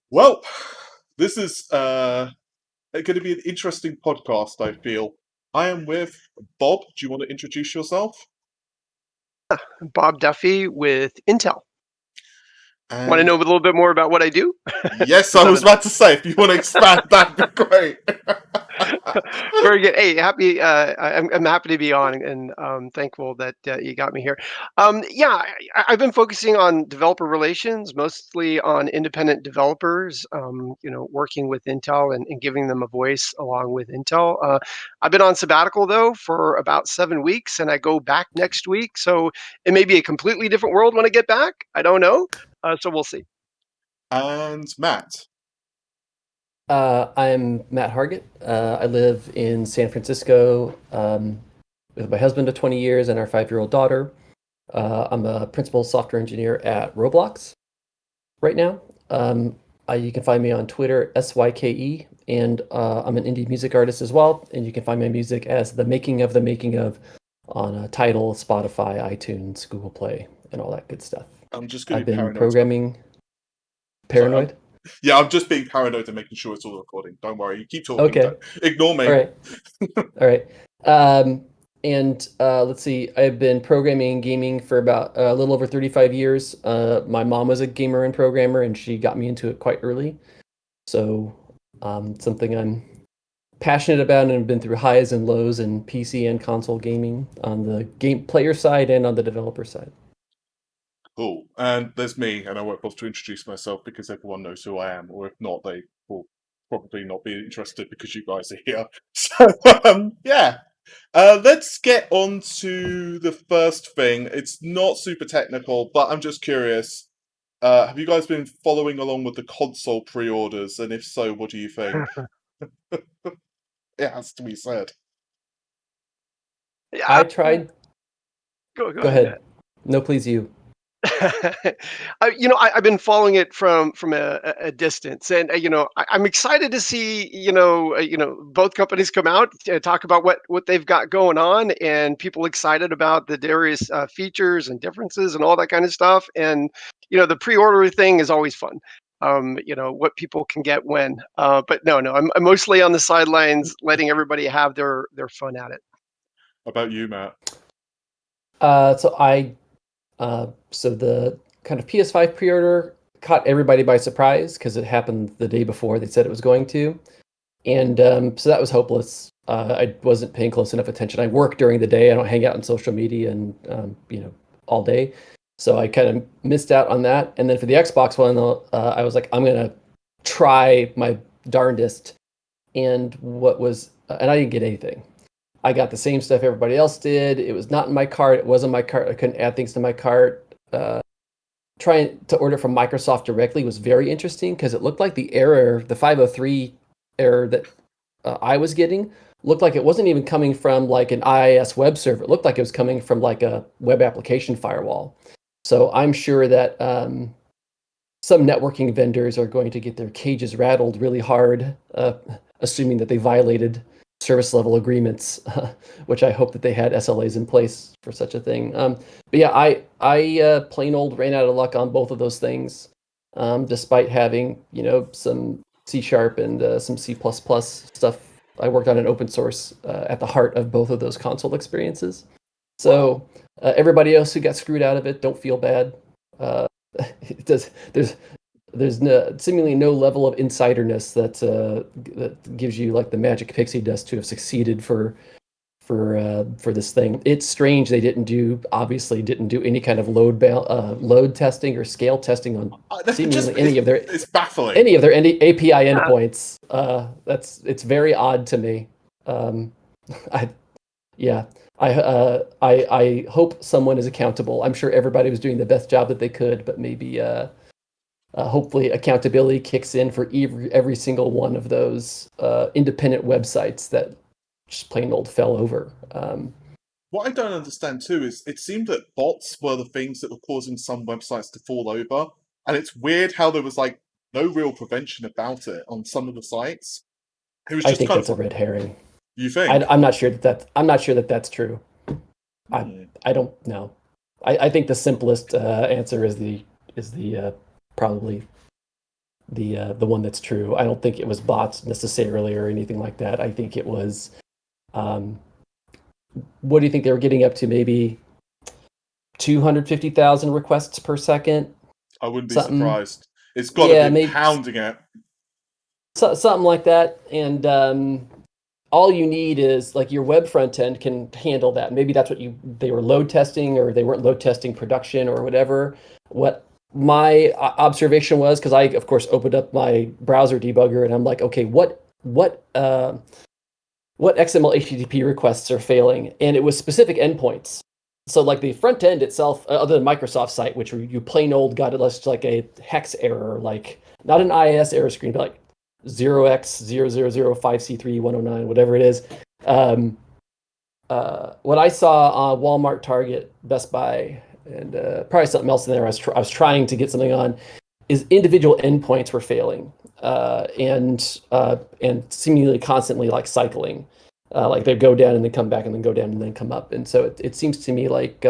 Well, this is going to be an interesting podcast, I feel. I am with Bob. Do you want to introduce yourself? Bob Duffy with Intel. Want to And know a little bit more about what I do? yes, Is I that was about to say, if you want to expand, that'd be great. very good? Hey, happy. I'm happy to be on, and thankful that you got me here. Yeah, I've been focusing on developer relations, mostly on independent developers. Working with Intel and giving them a voice along with Intel. I've been on sabbatical though for about 7 weeks, and I go back next week. So it may be a completely different world when I get back. I don't know. So we'll see. And Matt. I'm Matt Hargett. I live in San Francisco with my husband of 20 years and our 5-year-old daughter. I'm a principal software engineer at Roblox right now. You can find me on Twitter, SYKE, and I'm an indie music artist as well. And you can find my music as The Making of on Tidal, Spotify, iTunes, Google Play, and all that good stuff. I'm just going to I've be been paranoid. programming. Sorry, Paranoid? yeah, I'm just being paranoid and making sure it's all recording. Don't worry. You keep talking. Okay. Don't ignore me. All right. All right. And let's see, I've been programming and gaming for about a little over 35 years. My mom was a gamer and programmer, and she got me into it quite early. So, something I'm passionate about and have been through highs and lows in PC and console gaming on the game player side and on the developer side. Cool. And there's me, and I won't bother to introduce myself because everyone knows who I am, or if not, they will probably not be interested because you guys are here. So, yeah. Let's get on to the first thing. It's not super technical, but I'm just curious. Have you guys been following along with the console pre-orders? And if so, what do you think? It has to be said. Yeah, I tried. go Go ahead, Matt. ahead. No, please, you. I've been following it from a distance, and I'm excited to see both companies come out talk about what they've got going on, and people excited about the various features and differences and all that kind of stuff. And the pre-order thing is always fun. What people can get when. But no, I'm mostly on the sidelines, letting everybody have their fun at it. How about you, Matt? So the kind of PS5 pre-order caught everybody by surprise because it happened the day before they said it was going to. And so that was hopeless. I wasn't paying close enough attention. I work during the day. I don't hang out on social media and all day. So I kind of missed out on that. And then for the Xbox one, I was like, I'm gonna try my darndest. And I didn't get anything. I got the same stuff everybody else did. It was not in my cart. It wasn't my cart. I couldn't add things to my cart. Trying to order from Microsoft directly was very interesting because it looked like the 503 error that I was getting looked like it wasn't even coming from like an IIS web server. It looked like it was coming from like a web application firewall. So I'm sure that some networking vendors are going to get their cages rattled really hard, assuming that they violated service level agreements, which I hope that they had SLAs in place for such a thing. But yeah, I plain old ran out of luck on both of those things, despite having some C# and some C++ stuff. I worked on an open source at the heart of both of those console experiences. So everybody else who got screwed out of it, don't feel bad. It does. There's seemingly no level of insiderness that gives you like the magic pixie dust to have succeeded for this thing. It's strange they obviously didn't do any kind of load testing or scale testing on seemingly it's baffling. any of their API endpoints. It's very odd to me. I yeah. I hope someone is accountable. I'm sure everybody was doing the best job that they could, but maybe hopefully accountability kicks in for every single one of those independent websites that just plain old fell over. What I don't understand too is it seemed that bots were the things that were causing some websites to fall over, and it's weird how there was like no real prevention about it on some of the sites. It was I just think kind that's of a like, red herring. you think? I'm not sure that that's true. Hmm. I don't know. I think the simplest answer is the probably the one that's true. I don't think it was bots necessarily or anything like that. I think it was. What do you think they were getting up to? Maybe 250,000 requests per second. I wouldn't be Something. surprised. It's got to Yeah, be maybe pounding it. something like that. And all you need is like your web front end can handle that. Maybe that's what they were load testing, or they weren't load testing production or whatever. What my observation was, because I of course opened up my browser debugger and I'm like, okay, what XML HTTP requests are failing? And it was specific endpoints. So like the front end itself, other than Microsoft site, which you plain old got it just like a hex error, like not an IIS error screen, but like 0x0005C3109, whatever it is. What I saw on Walmart, Target, Best Buy, and probably something else in there, I was trying to get something on, is individual endpoints were failing and seemingly constantly like cycling. Like they go down and then come back and then go down and then come up. And so it seems to me like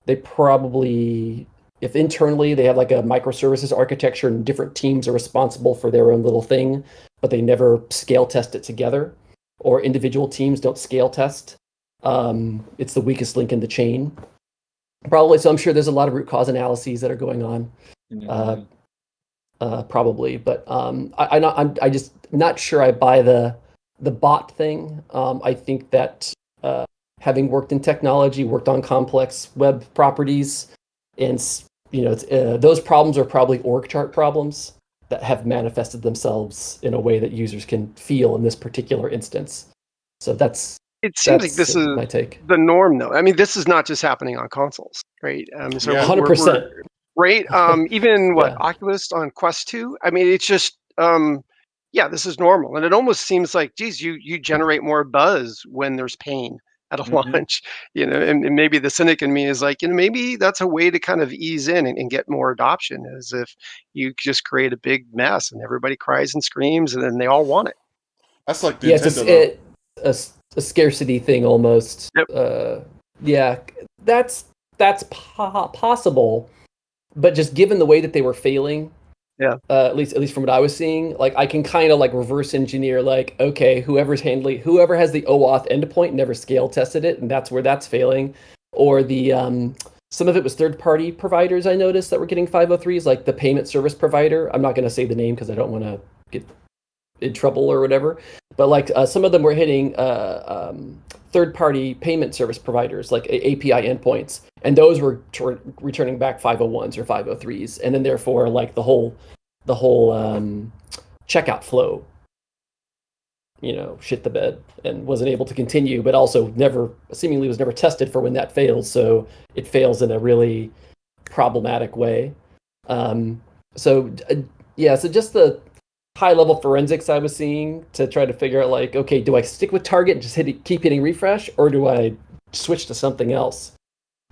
they probably, if internally they have like a microservices architecture and different teams are responsible for their own little thing, but they never scale test it together, or individual teams don't scale test, it's the weakest link in the chain. Probably. So I'm sure there's a lot of root cause analyses that are going on. Probably, but I'm just not sure I buy the bot thing. I think that having worked in technology, worked on complex web properties, and those problems are probably org chart problems that have manifested themselves in a way that users can feel in this particular instance. So it seems like this is my take. The norm, though. I mean, this is not just happening on consoles, right? So Yeah. 100%. Right? Even Yeah. Oculus on Quest 2. I mean, it's just this is normal, and it almost seems like, geez, you generate more buzz when there's pain at a launch, and maybe the cynic in me is like, maybe that's a way to kind of ease in and get more adoption, as if you just create a big mess and everybody cries and screams and then they all want it. That's like Yeah, Nintendo. it's a scarcity thing almost. Yep. Yeah, that's possible, but just given the way that they were failing, at least from what I was seeing, like I can kind of like reverse engineer, like, okay, whoever has the OAuth endpoint never scale tested it, and that's where that's failing. Or the some of it was third-party providers I noticed that were getting 503s, like the payment service provider. I'm not going to say the name because I don't want to get in trouble or whatever, but like some of them were hitting third-party payment service providers, like API endpoints, and those were returning back 501s or 503s, and then therefore like the whole checkout flow, shit the bed and wasn't able to continue, but also seemingly was never tested for when that fails, so it fails in a really problematic way. So just the high-level forensics I was seeing to try to figure out, like, okay, do I stick with Target and just keep hitting refresh, or do I switch to something else?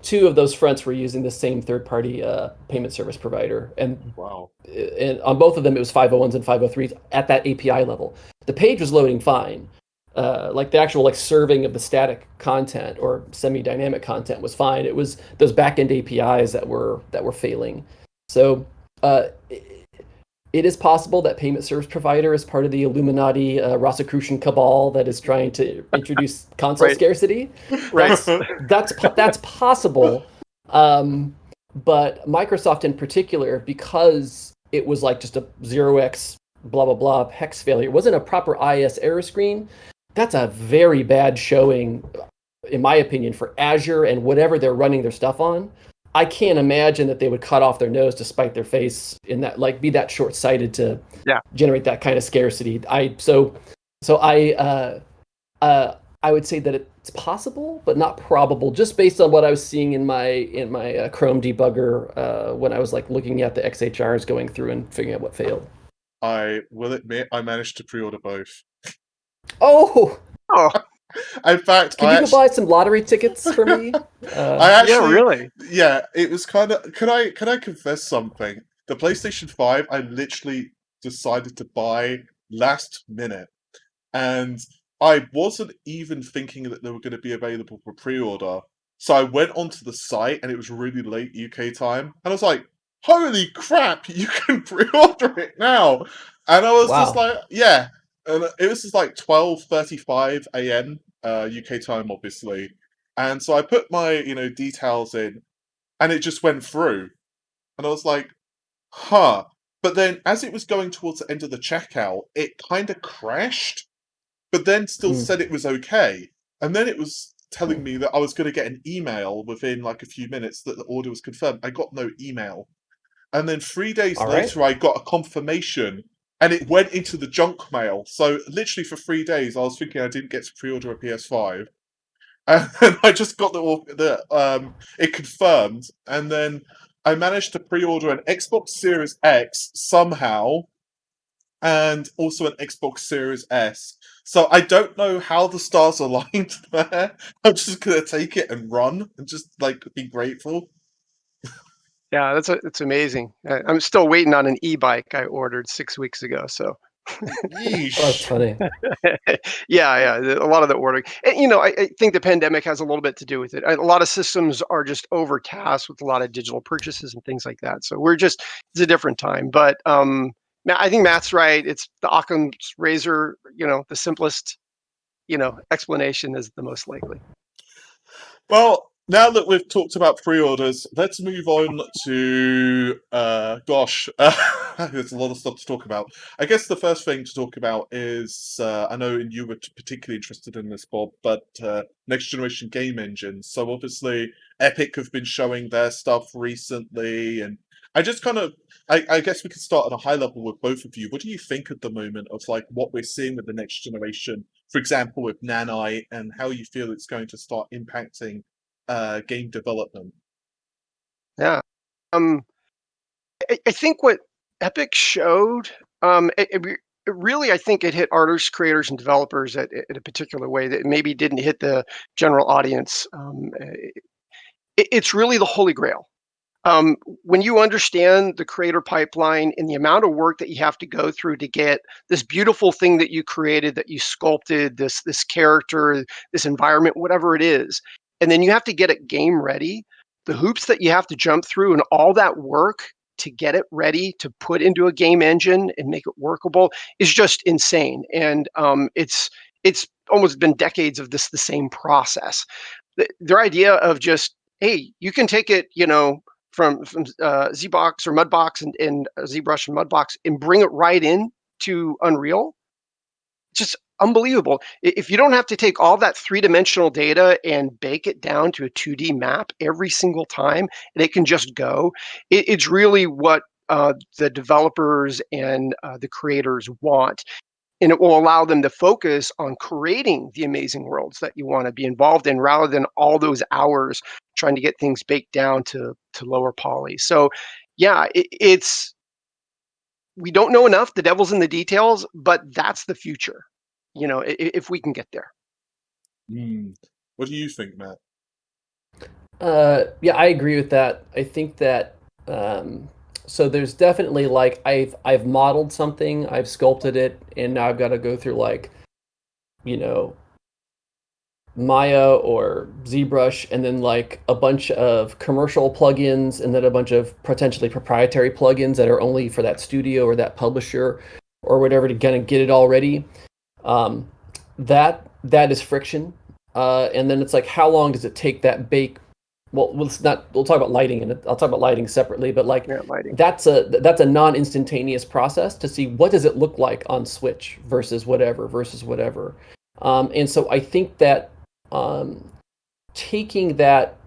Two of those fronts were using the same third-party payment service provider, and on both of them it was 501s and 503s at that API level. The page was loading fine, like the actual serving of the static content or semi-dynamic content was fine. It was those back-end APIs that were failing. So it is possible that payment service provider is part of the Illuminati Rosicrucian cabal that is trying to introduce console scarcity. Right. That's possible. But Microsoft in particular, because it was like just a 0x blah, blah, blah hex failure, it wasn't a proper IIS error screen. That's a very bad showing, in my opinion, for Azure and whatever they're running their stuff on. I can't imagine that they would cut off their nose to spite their face in that, like, be that short-sighted to generate that kind of scarcity. I would say that it's possible, but not probable, just based on what I was seeing in my Chrome debugger when I was like looking at the XHRs going through and figuring out what failed. I will admit I managed to pre-order both. Oh. In fact, can you go buy some lottery tickets for me? Really? Yeah, it was kind of. Can I confess something? The PlayStation 5, I literally decided to buy last minute, and I wasn't even thinking that they were going to be available for pre-order. So I went onto the site, and it was really late UK time, and I was like, holy crap, you can pre-order it now. And I was just Wow. like, yeah. And it was just like 12:35 a.m. UK time, obviously. And so I put my, details in, and it just went through. And I was like, huh. But then as it was going towards the end of the checkout, it kind of crashed, but then still Mm. said it was okay. And then it was telling Mm. me that I was going to get an email within like a few minutes that the order was confirmed. I got no email. And then 3 days All right. later, I got a confirmation, and it went into the junk mail. So literally for 3 days, I was thinking I didn't get to pre-order a PS5, and then I just got it confirmed, and then I managed to pre-order an Xbox Series X somehow, and also an Xbox Series S. So I don't know how the stars aligned there. I'm just gonna take it and run and just like be grateful. Yeah, it's amazing. I'm still waiting on an e-bike I ordered 6 weeks ago. So Oh, that's Yeesh. funny. yeah, a lot of the ordering, and I think the pandemic has a little bit to do with it. A lot of systems are just overtasked with a lot of digital purchases and things like that. So it's a different time. But I think Matt's right. It's the Occam's razor. The simplest explanation is the most likely. Well, now that we've talked about pre-orders, let's move on to there's a lot of stuff to talk about. I guess the first thing to talk about is I know you were particularly interested in this, Bob, but next generation game engines. So obviously, Epic have been showing their stuff recently, and I just kind of I guess we could start at a high level with both of you. What do you think at the moment of like what we're seeing with the next generation? For example, with Nanite, and how you feel it's going to start impacting game development. Yeah. Um, I think what Epic showed, really, I think it hit artists, creators, and developers at a particular way that maybe didn't hit the general audience. It's really the holy grail. When you understand the creator pipeline and the amount of work that you have to go through to get this beautiful thing that you created, that you sculpted, this character, this environment, whatever it is, and then you have to get it game ready, the hoops that you have to jump through and all that work to get it ready to put into a game engine and make it workable is just insane. And it's almost been decades of the same process. Their idea of just, hey, you can take it, from ZBox or Mudbox and ZBrush and Mudbox and bring it right in to Unreal. Just unbelievable. If you don't have to take all that three-dimensional data and bake it down to a 2D map every single time, and it can just go, it's really what the developers and the creators want. And it will allow them to focus on creating the amazing worlds that you want to be involved in, rather than all those hours trying to get things baked down to lower poly. So yeah, we don't know enough. The devil's in the details, but that's the future, if we can get there. What do you think, Matt? Yeah, I agree with that. I think that so there's definitely like I've modeled something, I've sculpted it, and now I've got to go through like, you know, Maya or ZBrush, and then like a bunch of commercial plugins, and then a bunch of potentially proprietary plugins that are only for that studio or that publisher or whatever to kind of get it all ready. That is friction. And then it's like, how long does it take that bake? Well, we'll talk about lighting, and I'll talk about lighting separately, but like Lighting. that's a non-instantaneous process to see what does it look like on Switch versus whatever. And so I think that taking that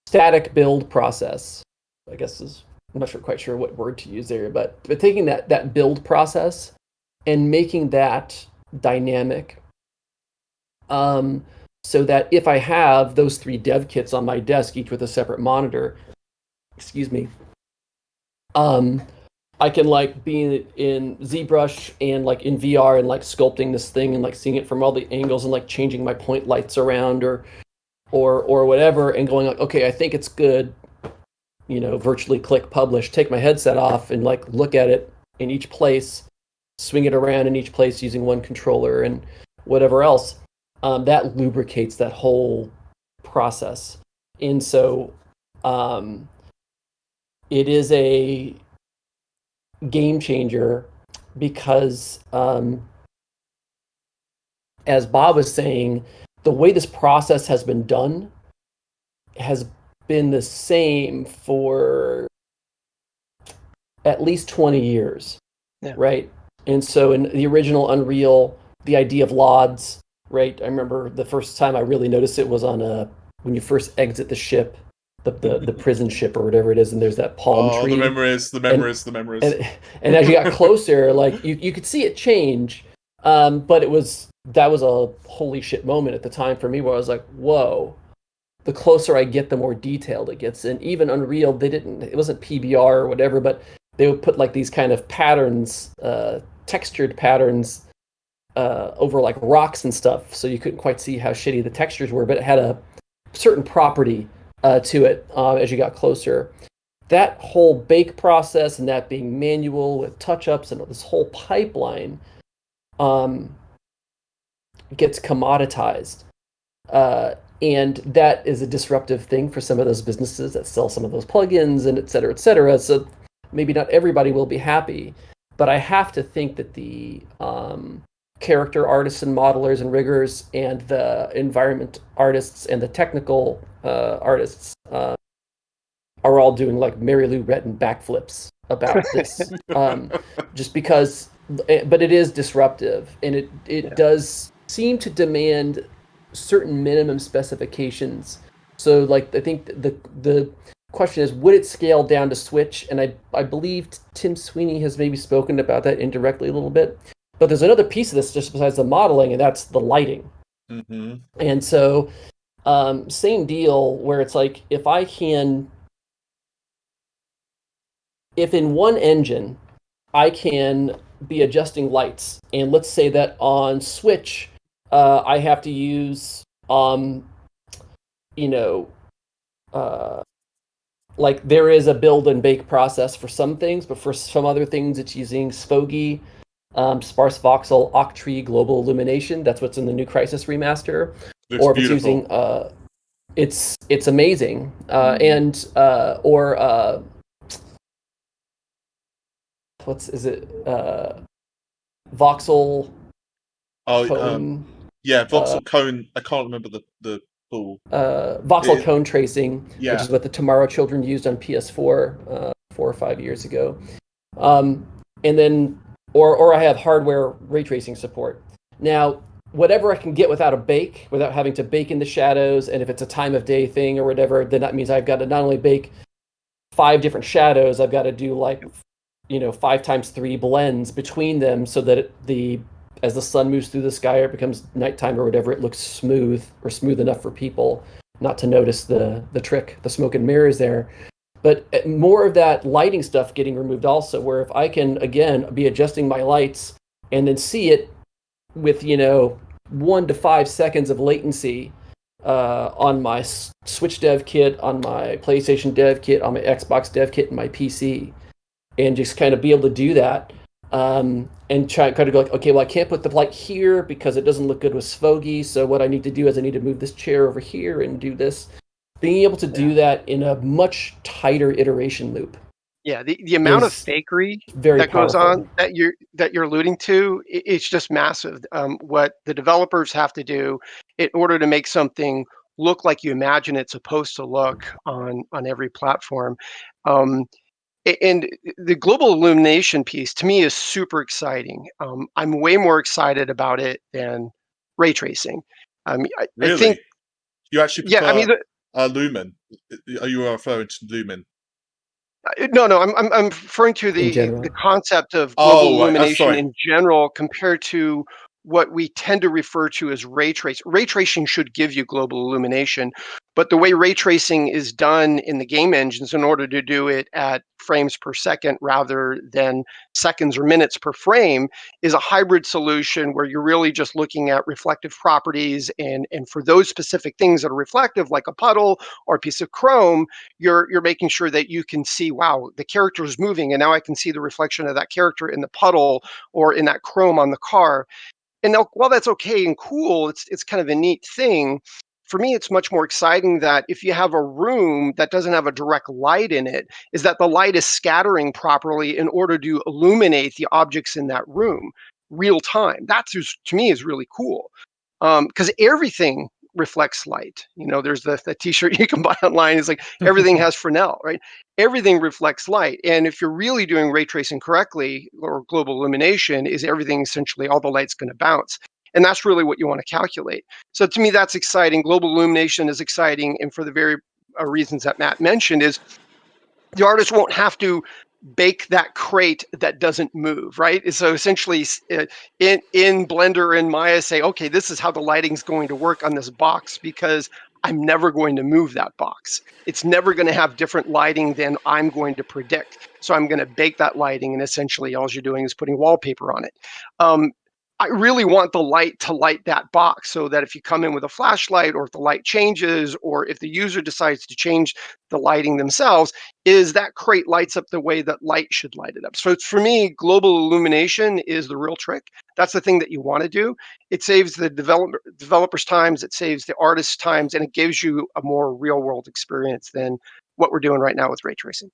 static build process, I guess I'm not quite sure what word to use there, but taking that build process and making that dynamic, so that if I have those 3 dev kits on my desk, each with a separate monitor, excuse me, I can like be in ZBrush and like in VR and like sculpting this thing and like seeing it from all the angles and like changing my point lights around or whatever, and going like, okay, I think it's good, virtually click publish, take my headset off and like look at it in each place, swing it around in each place using one controller and whatever else. That lubricates that whole process. And so it is a game changer because, as Bob was saying, the way this process has been done has been the same for at least 20 years, right? And so in the original Unreal, the idea of LODs, right? I remember the first time I really noticed it was on when you first exit the ship, the prison ship or whatever it is, and there's that palm tree. The memories. And as you got closer, like you could see it change, but that was a holy shit moment at the time for me, where I was like, whoa. The closer I get, the more detailed it gets. And even Unreal, it wasn't PBR or whatever, but they would put like these kind of patterns, textured patterns, over like rocks and stuff, so you couldn't quite see how shitty the textures were, but it had a certain property to it as you got closer. That whole bake process and that being manual with touch-ups and this whole pipeline gets commoditized. And that is a disruptive thing for some of those businesses that sell some of those plugins and et cetera, et cetera. So maybe not everybody will be happy, but I have to think that the character artists and modelers and riggers and the environment artists and the technical artists are all doing like Mary Lou Retton backflips about this, just because. But it is disruptive, and it does seem to demand certain minimum specifications. So like I think the question is, would it scale down to Switch? And I believe Tim Sweeney has maybe spoken about that indirectly a little bit. But there's another piece of this just besides the modeling, and that's the lighting. Mm-hmm. And so same deal where it's like if in one engine I can be adjusting lights, and let's say that on Switch I have to use like there is a build and bake process for some things, but for some other things it's using Sfogy, sparse voxel, octree, global illumination. That's what's in the new Crisis remaster. Or if beautiful. it's using it's amazing. Voxel cone. Voxel cone. I can't remember the full. Voxel cone tracing, yeah. Which is what the Tomorrow Children used on PS4 4 or 5 years ago. And then, or I have hardware ray tracing support. Now, whatever I can get without a bake, without having to bake in the shadows, and if it's a time of day thing or whatever, then that means I've got to not only bake 5 different shadows, I've got to do like 5x3 blends between them so that as the sun moves through the sky or it becomes nighttime or whatever, it looks smooth or smooth enough for people not to notice the trick, the smoke and mirrors there. But more of that lighting stuff getting removed also, where if I can, again, be adjusting my lights and then see it with, 1 to 5 seconds of latency on my Switch dev kit, on my PlayStation dev kit, on my Xbox dev kit, and my PC, and just kind of be able to do that, and try kind of go like, okay, well, I can't put the light here because it doesn't look good with Sfogy, so what I need to do is I need to move this chair over here and do this. Being able to do that in a much tighter iteration loop. Yeah, the amount of fakery that powerful. goes on that you're alluding to, it's just massive. What the developers have to do in order to make something look like you imagine it's supposed to look on every platform. And the global illumination piece to me is super exciting. I'm way more excited about it than ray tracing. Really? I think you actually prefer Lumen? Are you referring to Lumen? No, I'm referring to the concept of global illumination in general compared to what we tend to refer to as ray tracing. Ray tracing should give you global illumination, but the way ray tracing is done in the game engines, in order to do it at frames per second rather than seconds or minutes per frame, is a hybrid solution where you're really just looking at reflective properties, and for those specific things that are reflective, like a puddle or a piece of chrome, you're making sure that you can see, wow, the character is moving, and now I can see the reflection of that character in the puddle or in that chrome on the car. And while that's okay and cool, it's kind of a neat thing. for me, it's much more exciting that if you have a room that doesn't have a direct light in it, is that the light is scattering properly in order to illuminate the objects in that room real time. That to me is really cool, because everything reflects light. There's the t-shirt you can buy online. It's like everything has Fresnel, right? Everything reflects light. And if you're really doing ray tracing correctly, or global illumination, is everything essentially all the light's going to bounce. And that's really what you want to calculate. So to me, that's exciting. Global illumination is exciting. And for the very reasons that Matt mentioned, is the artist won't have to bake that crate that doesn't move, right? So essentially, in Blender and Maya, say, okay, this is how the lighting's going to work on this box, because I'm never going to move that box. It's never going to have different lighting than I'm going to predict. So I'm going to bake that lighting, and essentially all you're doing is putting wallpaper on it. I really want the light to light that box, so that if you come in with a flashlight, or if the light changes, or if the user decides to change the lighting themselves, is that crate lights up the way that light should light it up. So for me, global illumination is the real trick. That's the thing that you want to do. It saves the developers' times, it saves the artists' times, and it gives you a more real world experience than what we're doing right now with ray tracing.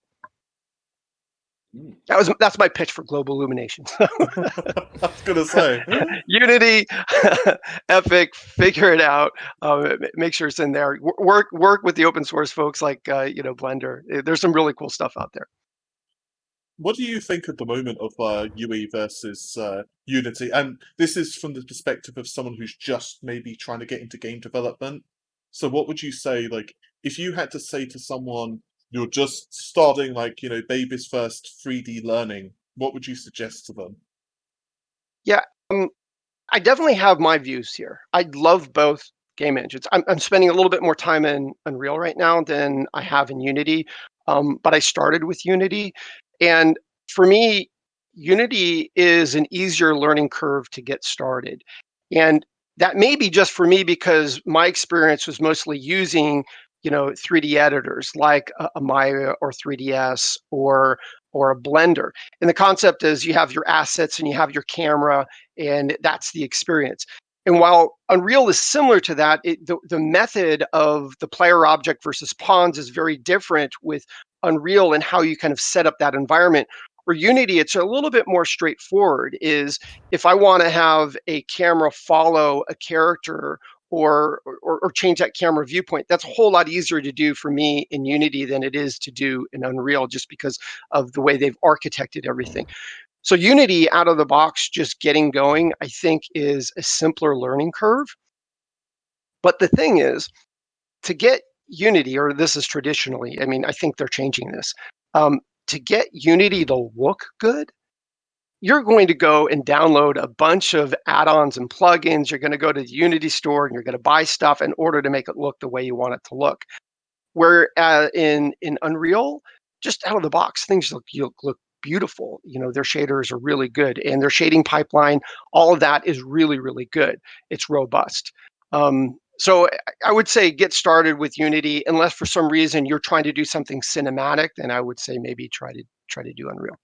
That's my pitch for global illumination. I was gonna say Unity, Epic, figure it out. Make sure it's in there. Work with the open source folks like Blender. There's some really cool stuff out there. what do you think at the moment of UE versus Unity? And this is from the perspective of someone who's just maybe trying to get into game development. So what would you say, like, if you had to say to someone, you're just starting, like, baby's first 3D learning, what would you suggest to them? Yeah, I definitely have my views here. I love both game engines. I'm spending a little bit more time in Unreal right now than I have in Unity, but I started with Unity. And for me, Unity is an easier learning curve to get started. And that may be just for me, because my experience was mostly using 3D editors like a Maya or 3ds or a Blender. And the concept is you have your assets and you have your camera, and that's the experience. And while Unreal is similar to that, the method of the player object versus pawns is very different with Unreal, and how you kind of set up that environment. For Unity, it's a little bit more straightforward. Is if I want to have a camera follow a character, or change that camera viewpoint, that's a whole lot easier to do for me in Unity than it is to do in Unreal, just because of the way they've architected everything. So Unity out of the box, just getting going, I think is a simpler learning curve. But the thing is, to get Unity, or this is traditionally, I mean, I think they're changing this, to get Unity to look good, you're going to go and download a bunch of add-ons and plugins. You're going to go to the Unity store and you're going to buy stuff in order to make it look the way you want it to look. Where in Unreal, just out of the box, things look beautiful. Their shaders are really good, and their shading pipeline, all of that is really, really good. It's robust. So I would say get started with Unity, unless for some reason you're trying to do something cinematic. Then I would say maybe try to do Unreal.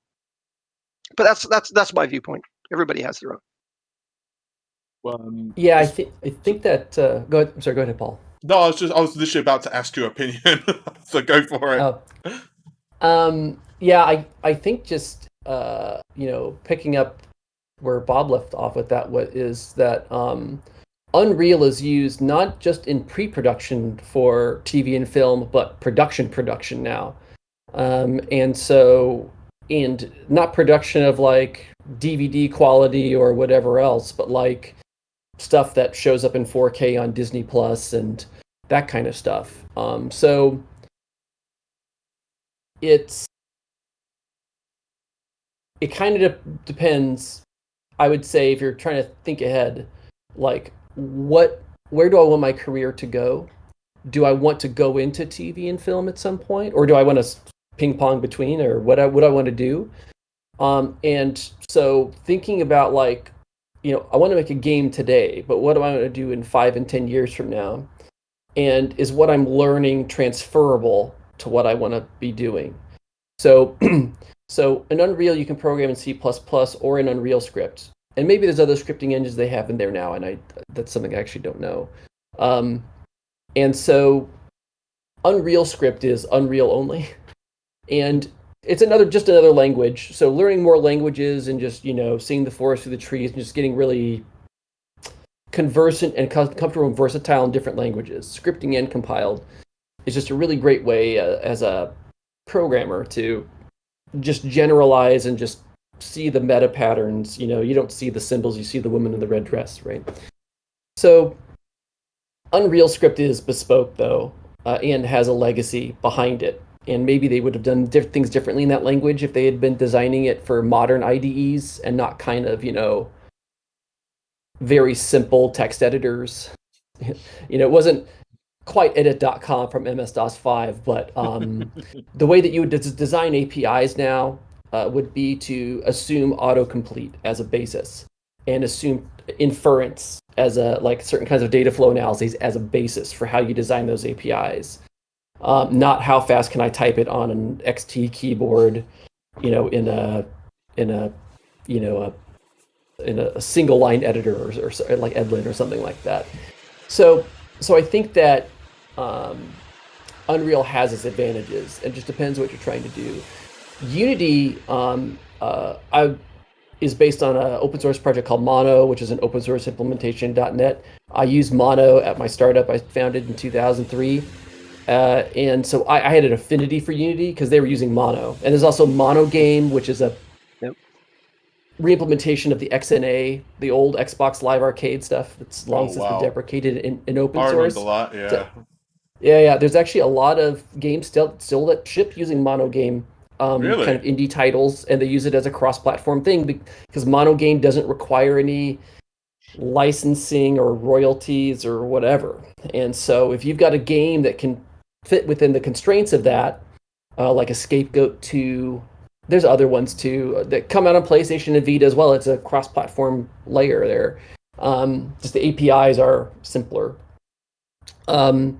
But that's my viewpoint. Everybody has their own. Yeah, I think that. Go ahead. I'm sorry. Go ahead, Paul. No, I was literally about to ask your opinion, so go for it. Yeah, I think just picking up where Bob left off with that, what is that Unreal is used not just in pre-production for TV and film, but production now, and not production of like DVD quality or whatever else, but like stuff that shows up in 4K on Disney Plus and that kind of stuff. So it kind of depends. I would say, if you're trying to think ahead, like where do I want my career to go? Do I want to go into TV and film at some point, or do I want to ping pong between, or what I want to do? And so thinking about like, I want to make a game today, but what do I want to do in 5 and 10 years from now? And is what I'm learning transferable to what I want to be doing? So, so in Unreal, you can program in C++ or in Unreal script. And maybe there's other scripting engines they have in there now, and that's something I actually don't know. And so Unreal Script is Unreal only. And it's just another language. So learning more languages and just, seeing the forest through the trees and just getting really conversant and comfortable and versatile in different languages, scripting and compiled, is just a really great way as a programmer to just generalize and just see the meta patterns. You don't see the symbols, you see the woman in the red dress, right? So Unreal Script is bespoke, though, and has a legacy behind it. And maybe they would have done things differently in that language if they had been designing it for modern IDEs and not kind of, very simple text editors. It wasn't quite edit.com from MS-DOS 5, but the way that you would design APIs now would be to assume autocomplete as a basis and assume inference as certain kinds of data flow analyses as a basis for how you design those APIs. Not how fast can I type it on an XT keyboard, in a single line editor or like Edlin or something like that. So I think that Unreal has its advantages. It just depends what you're trying to do. Unity is based on an open source project called Mono, which is an open source implementation.net. I used Mono at my startup I founded in 2003. And so I had an affinity for Unity because they were using Mono. And there's also Mono Game, which is a reimplementation of the XNA, the old Xbox Live Arcade stuff that's long since been deprecated in open source. A lot, yeah. Yeah. There's actually a lot of games still that ship using Mono Game, really? kind of indie titles, and they use it as a cross-platform thing because Mono Game doesn't require any licensing or royalties or whatever. And so if you've got a game that can fit within the constraints of that, like a Scapegoat 2, there's other ones too that come out on PlayStation and Vita as well. It's a cross-platform layer there. Just the APIs are simpler. Then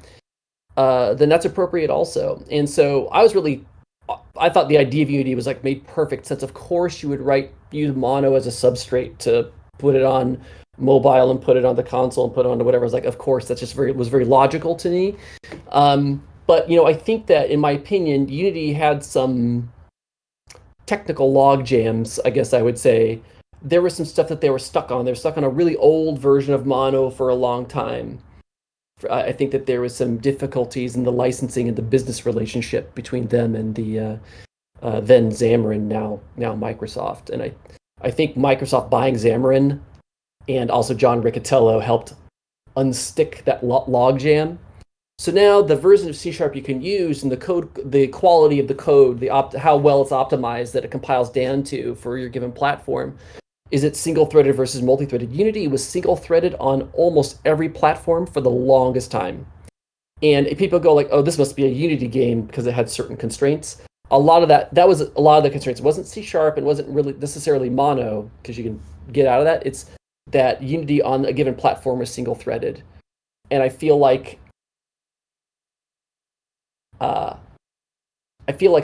that's appropriate also. And so I thought the idea of Unity was like made perfect sense. Of course, you would use Mono as a substrate to put it on mobile and put it on the console and put it on whatever. I was like, of course, that was very logical to me. But I think that in my opinion, Unity had some technical log jams, I guess I would say. There was some stuff that they were stuck on. They were stuck on a really old version of Mono for a long time. I think that there was some difficulties in the licensing and the business relationship between them and the then Xamarin, now Microsoft. And I think Microsoft buying Xamarin and also John Riccitiello helped unstick that log jam. So now the version of C# you can use and the quality of the code, how well it's optimized that it compiles down to for your given platform, is it single-threaded versus multi-threaded. Unity was single-threaded on almost every platform for the longest time. And if people go like, oh, this must be a Unity game because it had certain constraints. A lot of that was a lot of the constraints. It wasn't C#, it wasn't really necessarily Mono, because you can get out of that. It's that Unity on a given platform is single-threaded. And I feel like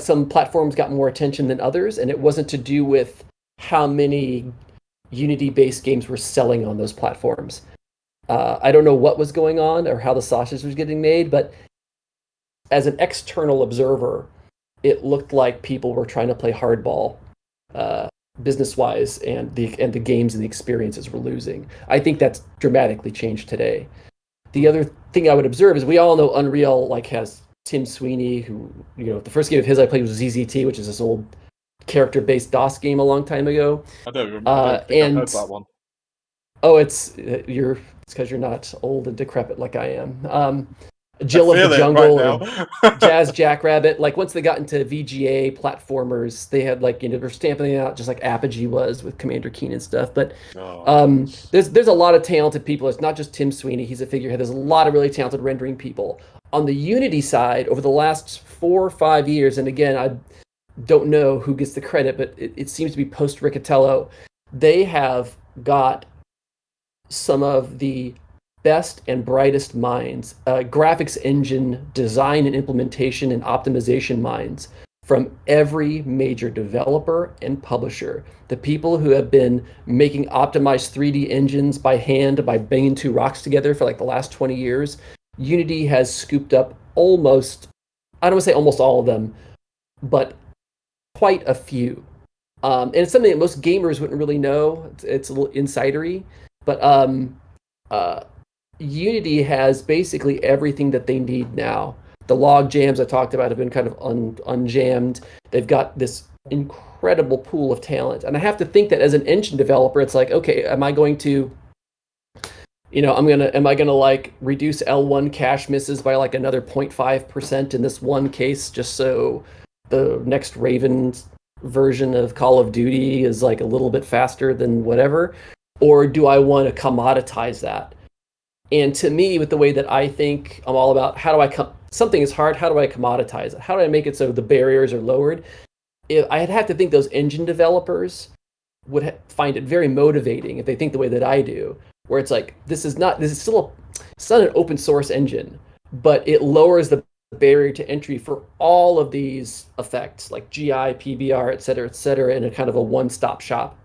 some platforms got more attention than others, and it wasn't to do with how many Unity-based games were selling on those platforms. I don't know what was going on or how the sausage was getting made, but as an external observer, it looked like people were trying to play hardball, business-wise, and the games and the experiences were losing. I think that's dramatically changed today. The other thing I would observe is we all know Unreal has Tim Sweeney, who, the first game of his I played was ZZT, which is this old character-based DOS game a long time ago. I don't remember. I don't think I've heard that one. Oh, it's because you're not old and decrepit like I am. Jill of the Jungle, right Jazz Jackrabbit. Once they got into VGA platformers, they had they're stamping it out just like Apogee was with Commander Keen and stuff. But there's a lot of talented people. It's not just Tim Sweeney. He's a figurehead. There's a lot of really talented rendering people. On the Unity side, over the last 4 or 5 years, and again, I don't know who gets the credit, but it seems to be post Riccitiello, they have got some of the best and brightest minds, graphics engine design and implementation and optimization minds from every major developer and publisher. The people who have been making optimized 3D engines by hand by banging two rocks together for the last 20 years, Unity has scooped up almost, I don't want to say almost all of them, but quite a few. And it's something that most gamers wouldn't really know. It's a little insidery, but uh, Unity has basically everything that they need now. The log jams I talked about have been kind of unjammed. They've got this incredible pool of talent, and I have to think that as an engine developer, it's like, okay, am I going to, am I gonna like reduce L1 cache misses by like another 0.5% in this one case, just so the next Raven version of Call of Duty is like a little bit faster than whatever, or do I want to commoditize that? And to me, with the way that I think, I'm all about how do I something is hard, how do I commoditize it? How do I make it so the barriers are lowered? I'd have to think those engine developers would find it very motivating if they think the way that I do, where it's like this is not it's not an open source engine, but it lowers the barrier to entry for all of these effects like GI, PBR, et cetera, in a kind of a one-stop shop.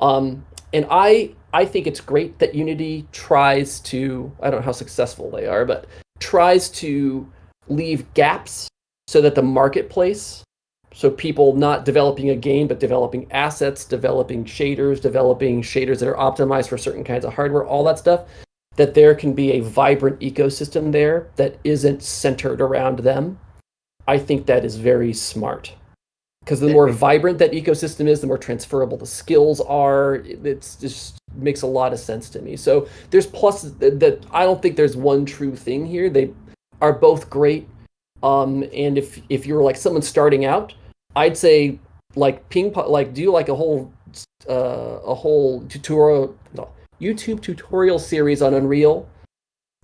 And I think it's great that Unity tries to, I don't know how successful they are, but tries to leave gaps so that the marketplace, so people not developing a game, but developing assets, developing shaders that are optimized for certain kinds of hardware, all that stuff, that there can be a vibrant ecosystem there that isn't centered around them. I think that is very smart. Because the more vibrant that ecosystem is, the more transferable the skills are. It's just makes a lot of sense to me. So there's pluses that I don't think there's one true thing here. They are both great. And if you're like someone starting out, I'd say like ping pong, like do like a whole tutorial, YouTube tutorial series on Unreal,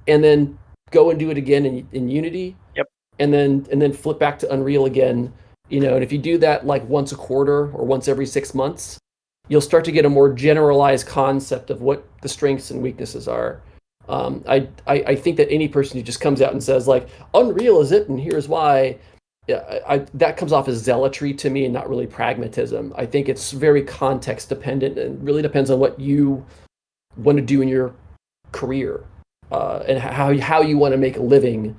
and then go and do it again in Unity. Yep. And then flip back to Unreal again. And if you do that like once a quarter or once every 6 months, you'll start to get a more generalized concept of what the strengths and weaknesses are. I think that any person who just comes out and says like Unreal is it and here's why, that comes off as zealotry to me and not really pragmatism. I think it's very context dependent and really depends on what you want to do in your career, and how you want to make a living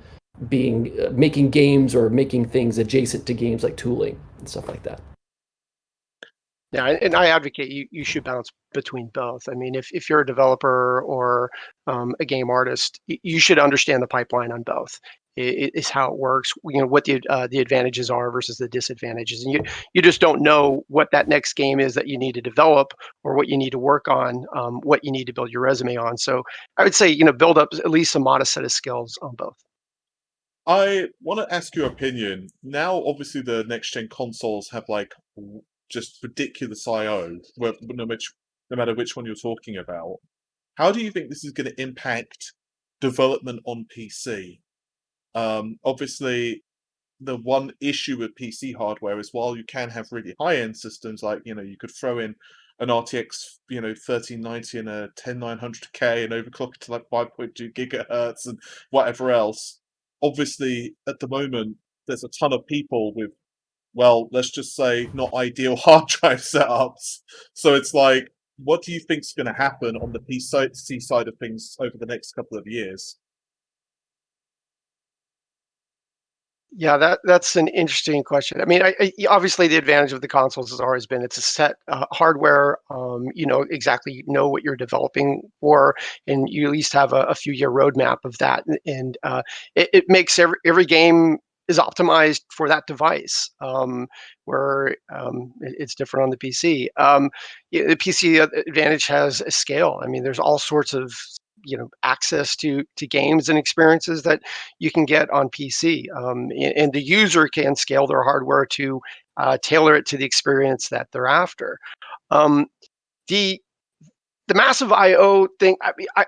making games or making things adjacent to games like tooling and stuff like that. Yeah, and I advocate you should bounce between both. I mean, if you're a developer or a game artist, you should understand the pipeline on both. Is how it works. What the advantages are versus the disadvantages, and you just don't know what that next game is that you need to develop or what you need to work on, what you need to build your resume on. So I would say build up at least a modest set of skills on both. I want to ask your opinion. Now, obviously, the next-gen consoles have like just ridiculous I/O, no matter which one you're talking about. How do you think this is going to impact development on PC? Obviously, the one issue with PC hardware is while you can have really high-end systems, like you could throw in an RTX 1390 and a 10900K and overclock it to like 5.2 gigahertz and whatever else. Obviously, at the moment, there's a ton of people with, well, let's just say not ideal hard drive setups. So it's like, what do you think's going to happen on the PC side of things over the next couple of years? Yeah, that's an interesting question. I mean, obviously the advantage of the consoles has always been it's a set hardware. Exactly what you're developing for, and you at least have a few year roadmap of that, and it makes every game is optimized for that device, where it's different on the PC. The PC advantage has a scale. I mean, there's all sorts of access to games and experiences that you can get on PC, and the user can scale their hardware to tailor it to the experience that they're after. Um, the the massive I/O thing.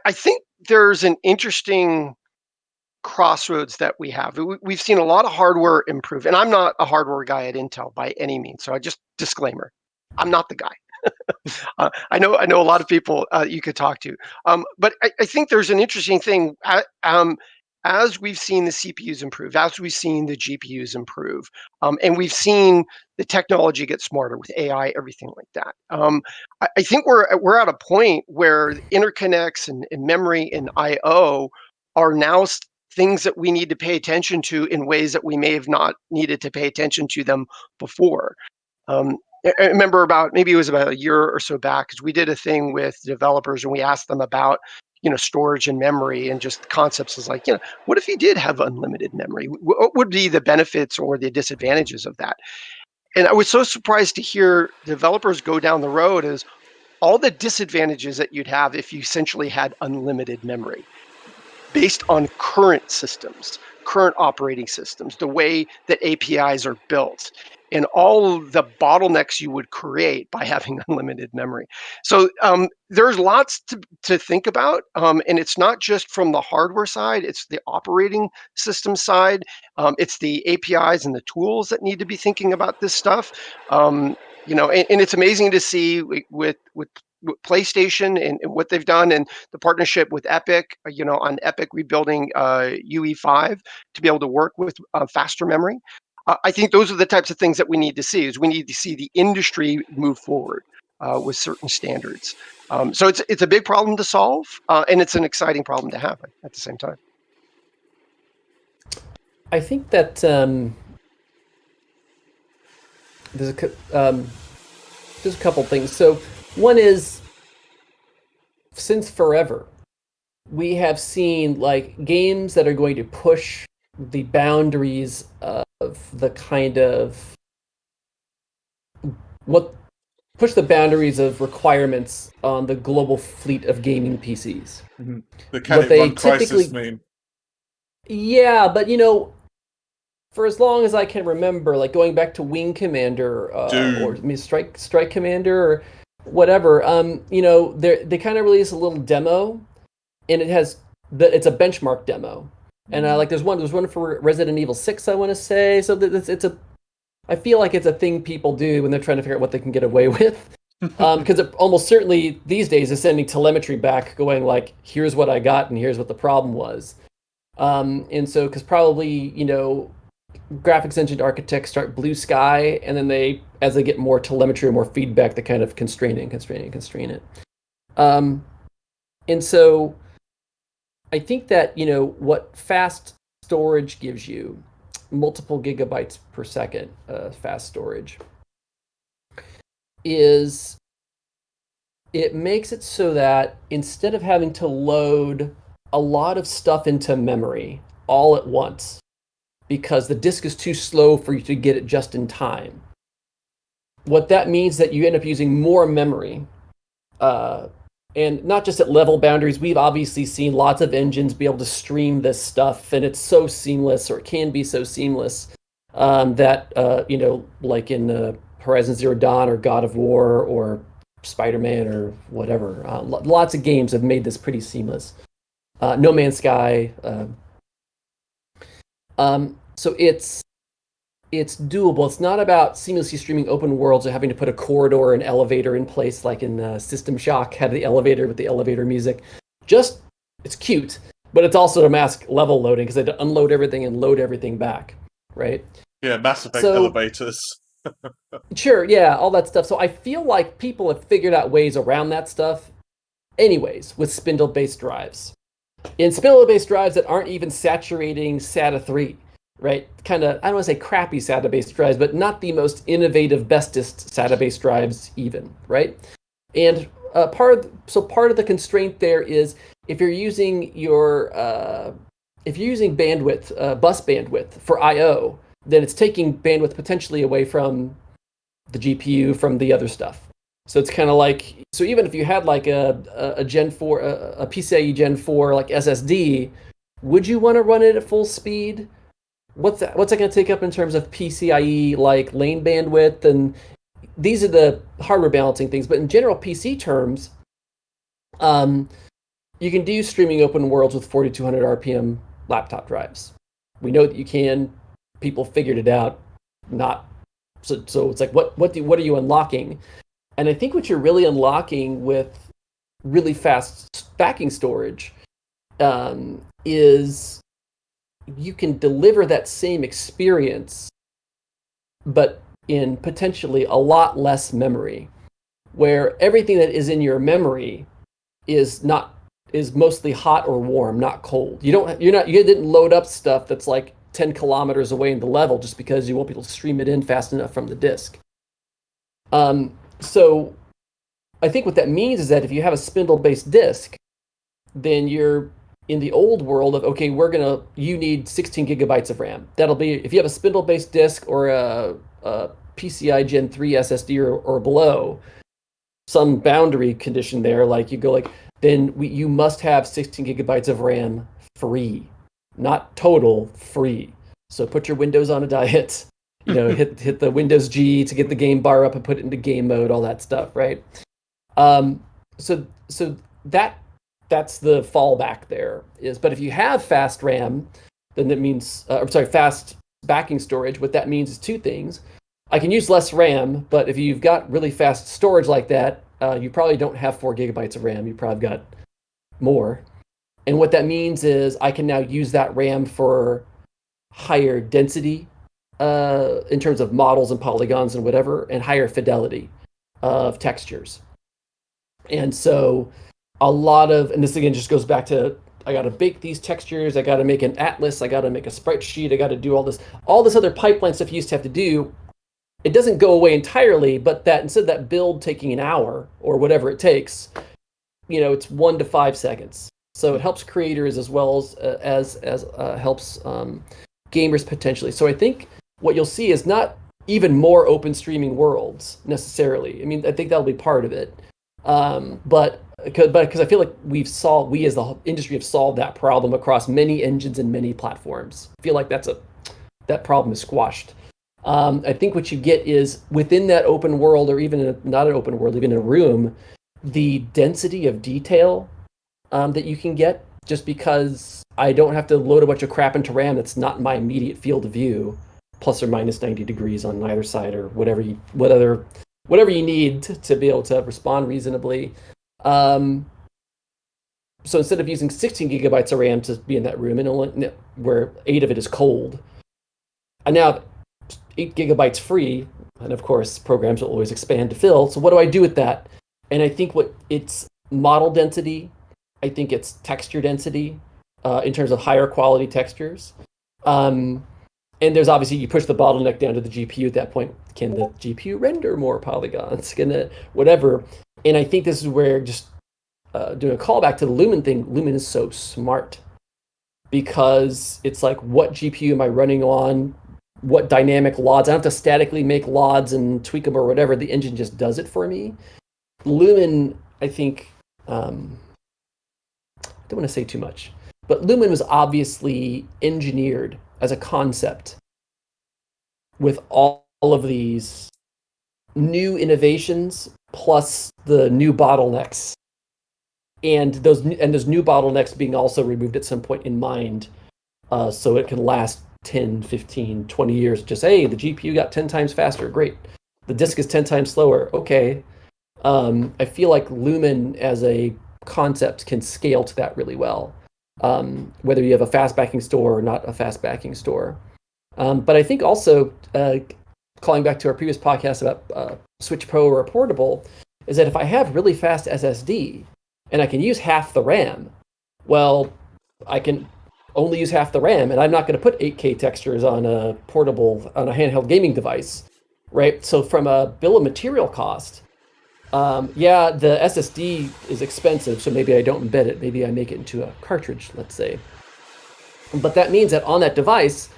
I think there's an interesting crossroads that we have. We've seen a lot of hardware improve, and I'm not a hardware guy at Intel by any means. So I just disclaimer, I'm not the guy. I know a lot of people you could talk to, but I think there's an interesting thing. As we've seen the CPUs improve, as we've seen the GPUs improve, and we've seen the technology get smarter with AI, everything like that. I think we're at a point where interconnects and memory and I/O are now things that we need to pay attention to in ways that we may have not needed to pay attention to them before. I remember maybe it was about a year or so back, because we did a thing with developers and we asked them about storage and memory, and just concepts is like, what if you did have unlimited memory? What would be the benefits or the disadvantages of that? And I was so surprised to hear developers go down the road as all the disadvantages that you'd have if you essentially had unlimited memory based on current systems, current operating systems, the way that APIs are built, and all the bottlenecks you would create by having unlimited memory. So there's lots to think about, and it's not just from the hardware side, it's the operating system side, it's the APIs and the tools that need to be thinking about this stuff. And it's amazing to see with PlayStation and what they've done, and the partnership with Epic, on Epic rebuilding UE5 to be able to work with faster memory. I think those are the types of things that we need to see. Is we need to see the industry move forward with certain standards. So it's a big problem to solve, and it's an exciting problem to have at the same time. I think that there's a couple things. So one is, since forever, we have seen like games that are going to push the boundaries of the kind of push the boundaries of requirements on the global fleet of gaming PCs. Mm-hmm. The can it run Crisis meme. Yeah, but for as long as I can remember, like going back to Wing Commander or Strike Commander or whatever, they kind of released a little demo, and it's a benchmark demo, and there's one for Resident Evil 6, I want to say. So I feel like it's a thing people do when they're trying to figure out what they can get away with, because it almost certainly these days is sending telemetry back, going like, here's what I got and here's what the problem was, and so because probably graphics engine architects start blue sky, and then as they get more telemetry or more feedback, they kind of constrain it. And so I think that, what fast storage gives you, multiple gigabytes per second fast storage, is it makes it so that instead of having to load a lot of stuff into memory all at once, because the disk is too slow for you to get it just in time, what that means that you end up using more memory, and not just at level boundaries. We've obviously seen lots of engines be able to stream this stuff, and it's so seamless, or it can be so seamless, that like in Horizon Zero Dawn or God of War or Spider-Man or whatever, lots of games have made this pretty seamless. No Man's Sky. So it's doable. It's not about seamlessly streaming open worlds or having to put a corridor or an elevator in place, like in System Shock had the elevator with the elevator music. Just, it's cute, but it's also to mask level loading, because they had to unload everything and load everything back, right? Yeah, Mass Effect elevators. Sure, yeah, all that stuff. So I feel like people have figured out ways around that stuff anyways with spindle-based drives. In spindle-based drives that aren't even saturating SATA 3, right? Kind of, I don't want to say crappy SATA-based drives, but not the most innovative, bestest SATA-based drives even, right? And part of the constraint there is if you're using bandwidth, bus bandwidth for I/O, then it's taking bandwidth potentially away from the GPU from the other stuff. So it's kind of like, so even if you had like a Gen 4, a PCIe Gen 4 like SSD, would you want to run it at full speed? What's that going to take up in terms of PCIe like lane bandwidth? And these are the hardware balancing things. But in general PC terms, you can do streaming open worlds with 4200 RPM laptop drives. We know that you can. People figured it out. So it's like, what are you unlocking? And I think what you're really unlocking with really fast backing storage is you can deliver that same experience, but in potentially a lot less memory, where everything that is in your memory is not is mostly hot or warm, not cold. You didn't load up stuff that's like 10 kilometers away in the level just because you won't be able to stream it in fast enough from the disk. So I think what that means is that if you have a spindle-based disk, then you're in the old world of, okay, you need 16 gigabytes of RAM. That'll be, if you have a spindle-based disk or a PCI Gen 3 SSD or below, some boundary condition there, like you go like, then you must have 16 gigabytes of RAM free, not total, free. So put your Windows on a diet, hit the Windows G to get the game bar up and put it into game mode, all that stuff, right? So that's the fallback there is, but if you have fast RAM, then that means, fast backing storage. What that means is two things. I can use less RAM, but if you've got really fast storage like that, you probably don't have 4 gigabytes of RAM. You probably got more. And what that means is I can now use that RAM for higher density in terms of models and polygons and whatever, and higher fidelity of textures. And so and this again just goes back to, I got to bake these textures, I got to make an atlas, I got to make a sprite sheet, I got to do all this other pipeline stuff you used to have to do. It doesn't go away entirely, but that instead of that build taking an hour or whatever it takes, it's 1 to 5 seconds. So it helps creators as well as helps gamers potentially. So I think what you'll see is not even more open streaming worlds necessarily. I mean, I think that'll be part of it, but because I feel like we as the industry have solved that problem across many engines and many platforms. I feel like that problem is squashed. I think what you get is within that open world, or even not an open world, even in a room, the density of detail that you can get, just because I don't have to load a bunch of crap into RAM that's not in my immediate field of view, plus or minus 90 degrees on either side, or whatever you need to be able to respond reasonably. So instead of using 16 gigabytes of RAM to be in that room, and where 8 of it is cold, I now have 8 gigabytes free, and of course programs will always expand to fill. So what do I do with that? And I think it's model density, I think it's texture density in terms of higher quality textures. And there's obviously, you push the bottleneck down to the GPU at that point. Can the GPU render more polygons? Can it whatever? And I think this is where, just doing a callback to the Lumen thing, Lumen is so smart, because it's like, what GPU am I running on? What dynamic LODs? I don't have to statically make LODs and tweak them or whatever. The engine just does it for me. Lumen, I think, I don't want to say too much, but Lumen was obviously engineered as a concept with all of these new innovations plus the new bottlenecks, and those new bottlenecks being also removed at some point in mind, so it can last 10, 15, 20 years. Just, hey, the GPU got 10 times faster, great. The disk is 10 times slower, okay. I feel like Lumen as a concept can scale to that really well, whether you have a fast backing store or not a fast backing store. But I think also, calling back to our previous podcast about Switch Pro or a portable, is that if I have really fast SSD and I can use half the RAM, well, I can only use half the RAM, and I'm not going to put 8K textures on a handheld gaming device, right? So from a bill of material cost, the SSD is expensive, so maybe I don't embed it. Maybe I make it into a cartridge, let's say. But that means that on that device,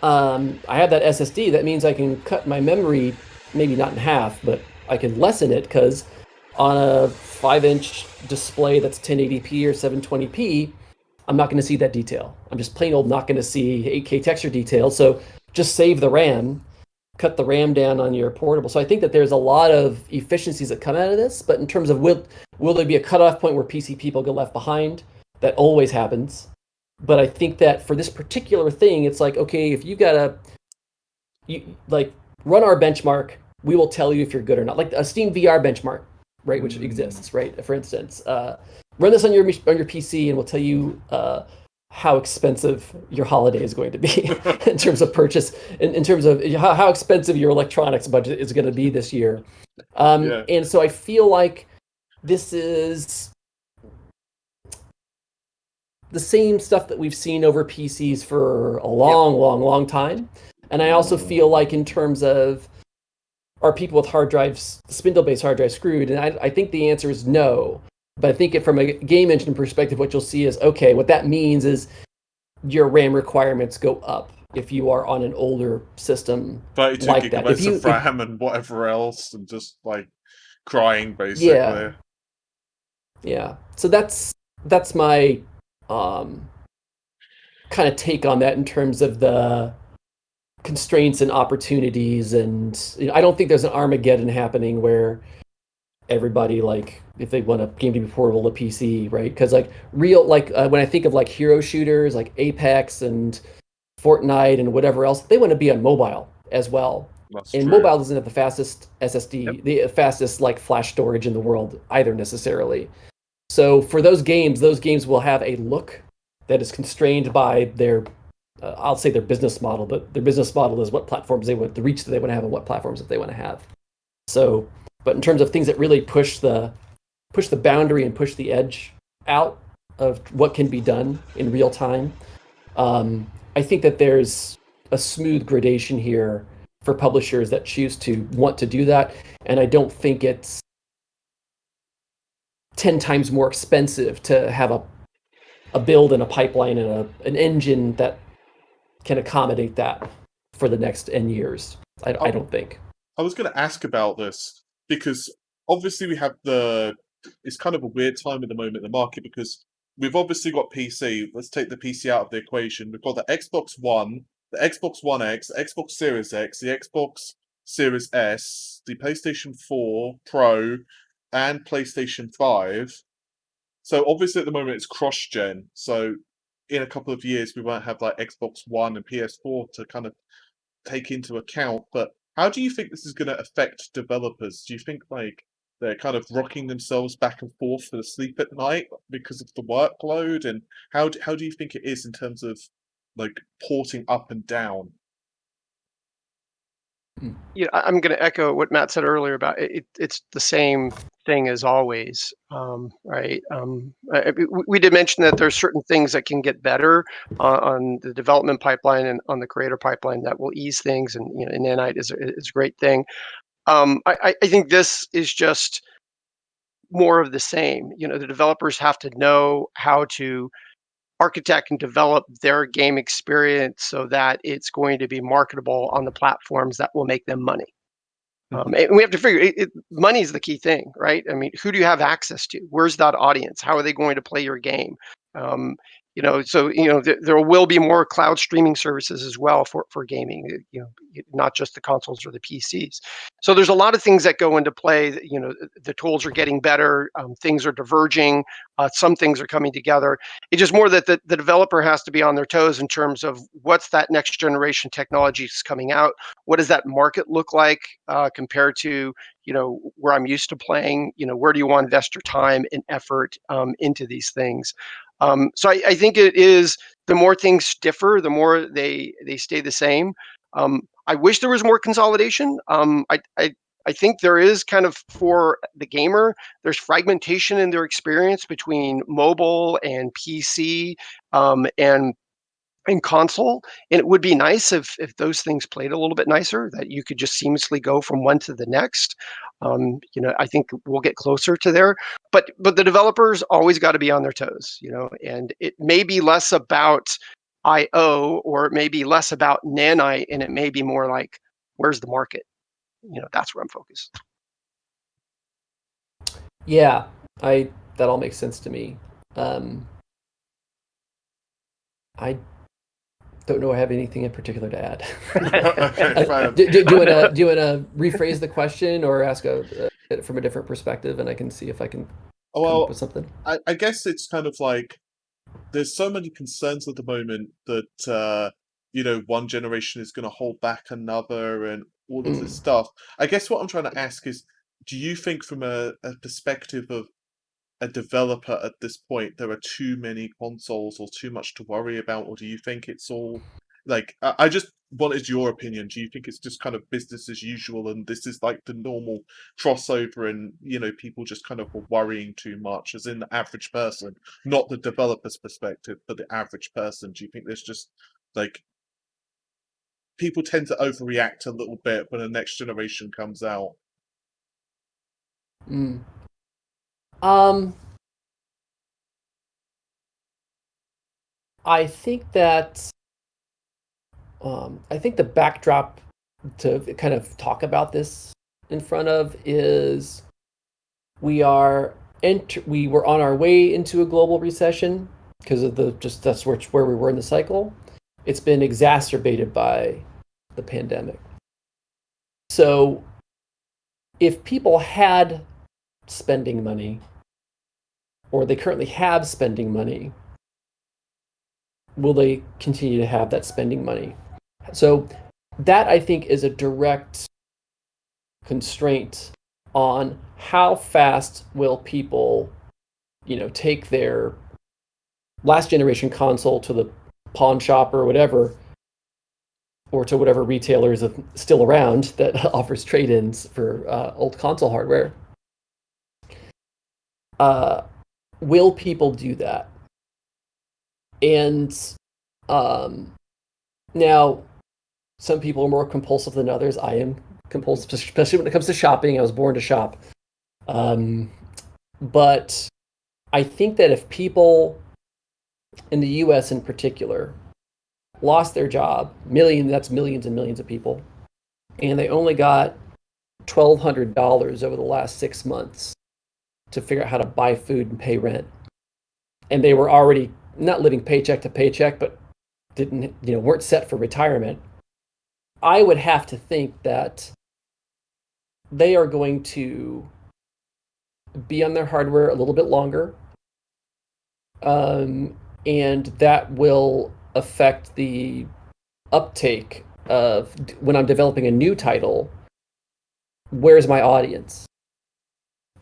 I have that SSD. That means I can cut my memory, maybe not in half, but I can lessen it, because on a 5-inch display that's 1080p or 720p, I'm not going to see that detail. I'm just plain old not going to see 8K texture detail. So just save the RAM, cut the RAM down on your portable. So I think that there's a lot of efficiencies that come out of this, but in terms of will there be a cutoff point where PC people get left behind? That always happens. But I think that for this particular thing, it's like, okay, if you gotta run our benchmark, we will tell you if you're good or not. Like a Steam VR benchmark, right, which exists, right? For instance, run this on your PC, and we'll tell you how expensive your holiday is going to be in terms of purchase, in terms of how expensive your electronics budget is going to be this year. And so I feel like this is the same stuff that we've seen over PCs for a long time. And I also feel like in terms of, are people with hard drives, spindle-based hard drives, screwed? And I think the answer is no. But I think from a game engine perspective, what you'll see is, okay, what that means is your RAM requirements go up if you are on an older system 32 like that. gigabytes of RAM and whatever else, and just like crying basically. Yeah. So that's my kind of take on that in terms of the constraints and opportunities. And I don't think there's an Armageddon happening where everybody, like, if they want a game to be portable to PC, right? Because like when I think of like hero shooters like Apex and Fortnite and whatever else, they want to be on mobile as well. That's and true. Mobile doesn't have the fastest SSD, the fastest like flash storage in the world either necessarily. So for those games will have a look that is constrained by their, I'll say their business model, but their business model is what platforms they want, the reach that they want to have, and what platforms that they want to have. So, but in terms of things that really push the boundary and push the edge out of what can be done in real time, I think that there's a smooth gradation here for publishers that choose to want to do that, and I don't think it's 10 times more expensive to have a build and a pipeline and an engine that can accommodate that for the next N years. I don't think. I was going to ask about this because obviously we have it's kind of a weird time at the moment in the market because we've obviously got PC. Let's take the PC out of the equation. We've got the Xbox One, the Xbox One X, the Xbox Series X, the Xbox Series S, the PlayStation 4 Pro, and PlayStation 5. So obviously at the moment it's cross-gen. So in a couple of years we won't have like Xbox One and PS4 to kind of take into account. But how do you think this is going to affect developers? Do you think like they're kind of rocking themselves back and forth for the sleep at night because of the workload? And how do you think it is in terms of like porting up and down? Yeah, I'm going to echo what Matt said earlier about it. It's the same thing as always, right? We did mention that there's certain things that can get better on the development pipeline and on the creator pipeline that will ease things, and Nanite is a great thing. I think this is just more of the same. The developers have to know how to architect and develop their game experience so that it's going to be marketable on the platforms that will make them money. And we have to figure money is the key thing, right? I mean, who do you have access to? Where's that audience? How are they going to play your game? There will be more cloud streaming services as well for gaming. Not just the consoles or the PCs. So there's a lot of things that go into play. The tools are getting better. Things are diverging. Some things are coming together. It's just more that the developer has to be on their toes in terms of what's that next generation technology is coming out. What does that market look like compared to where I'm used to playing? Where do you want to invest your time and effort into these things? So I think it is, the more things differ, the more they stay the same. I wish there was more consolidation. I think there is kind of for the gamer. There's fragmentation in their experience between mobile and PC and console, and it would be nice if those things played a little bit nicer, that you could just seamlessly go from one to the next. I think we'll get closer to there, but the developers always got to be on their toes, and it may be less about IO, or it may be less about Nanite, and it may be more like, where's the market? That's where I'm focused. Yeah, that all makes sense to me. I don't know I have anything in particular to add. Do you want to rephrase the question or ask from a different perspective, and I can see if I can come up with something? I guess it's kind of like there's so many concerns at the moment that one generation is going to hold back another and all of this stuff. I guess what I'm trying to ask is, do you think from a perspective of a developer at this point, there are too many consoles or too much to worry about, or do you think it's all like I just wanted your opinion. Do you think it's just kind of business as usual, and this is like the normal crossover, and people just kind of were worrying too much, as in the average person, not the developer's perspective, but the average person? Do you think there's just like people tend to overreact a little bit when the next generation comes out? Mm. Um, I think that I think the backdrop to kind of talk about this in front of is we were on our way into a global recession because of that's where we were in the cycle. It's been exacerbated by the pandemic. So if people had spending money, or they currently have spending money, will they continue to have that spending money? So that, I think, is a direct constraint on how fast will people, take their last generation console to the pawn shop or whatever, or to whatever retailer is still around that offers trade-ins for old console hardware. Will people do that? And now, some people are more compulsive than others. I am compulsive, especially when it comes to shopping. I was born to shop. But I think that if people in the US in particular lost their job, that's millions and millions of people, and they only got $1,200 over the last 6 months to figure out how to buy food and pay rent, and they were already not living paycheck to paycheck, but weren't set for retirement, I would have to think that they are going to be on their hardware a little bit longer, and that will affect the uptake of when I'm developing a new title. Where's my audience?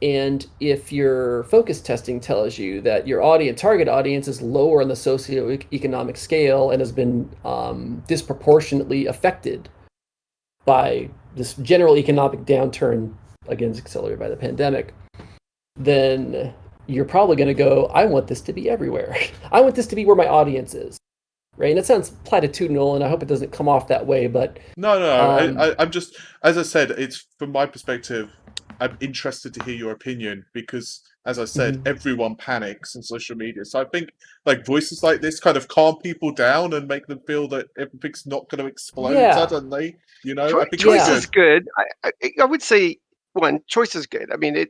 And if your focus testing tells you that your target audience is lower on the socioeconomic scale and has been disproportionately affected by this general economic downturn, again, accelerated by the pandemic, then you're probably going to go, I want this to be everywhere. I want this to be where my audience is. Right? And it sounds platitudinal, and I hope it doesn't come off that way, but... No, I'm just, as I said, it's from my perspective, I'm interested to hear your opinion because, as I said, everyone panics on social media. So I think like voices like this kind of calm people down and make them feel that everything's not going to explode suddenly. I think choice is good. I would say, one, choice is good. I mean,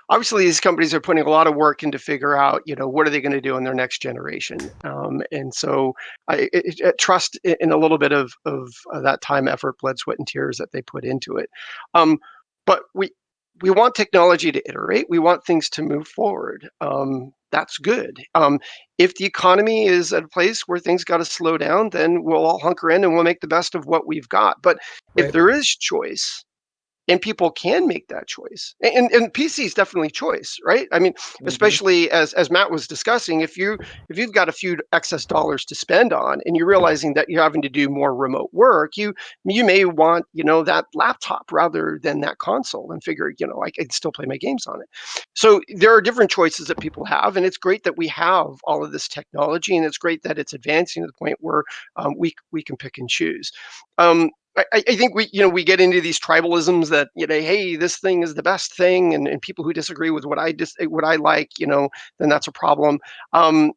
obviously these companies are putting a lot of work in to figure out, what are they going to do in their next generation. And so I trust in a little bit of that time, effort, blood, sweat, and tears that they put into it. But we want technology to iterate. We want things to move forward. That's good. If the economy is at a place where things got to slow down, then we'll all hunker in and we'll make the best of what we've got. But if there is choice, and people can make that choice, and PC is definitely choice, right? I mean, especially as Matt was discussing, if you've got a few excess dollars to spend on, and you're realizing that you're having to do more remote work, you may want that laptop rather than that console, and figure I can still play my games on it. So there are different choices that people have, and it's great that we have all of this technology, and it's great that it's advancing to the point where we can pick and choose. I think we get into these tribalisms that hey, this thing is the best thing, and people who disagree with what I like, then that's a problem.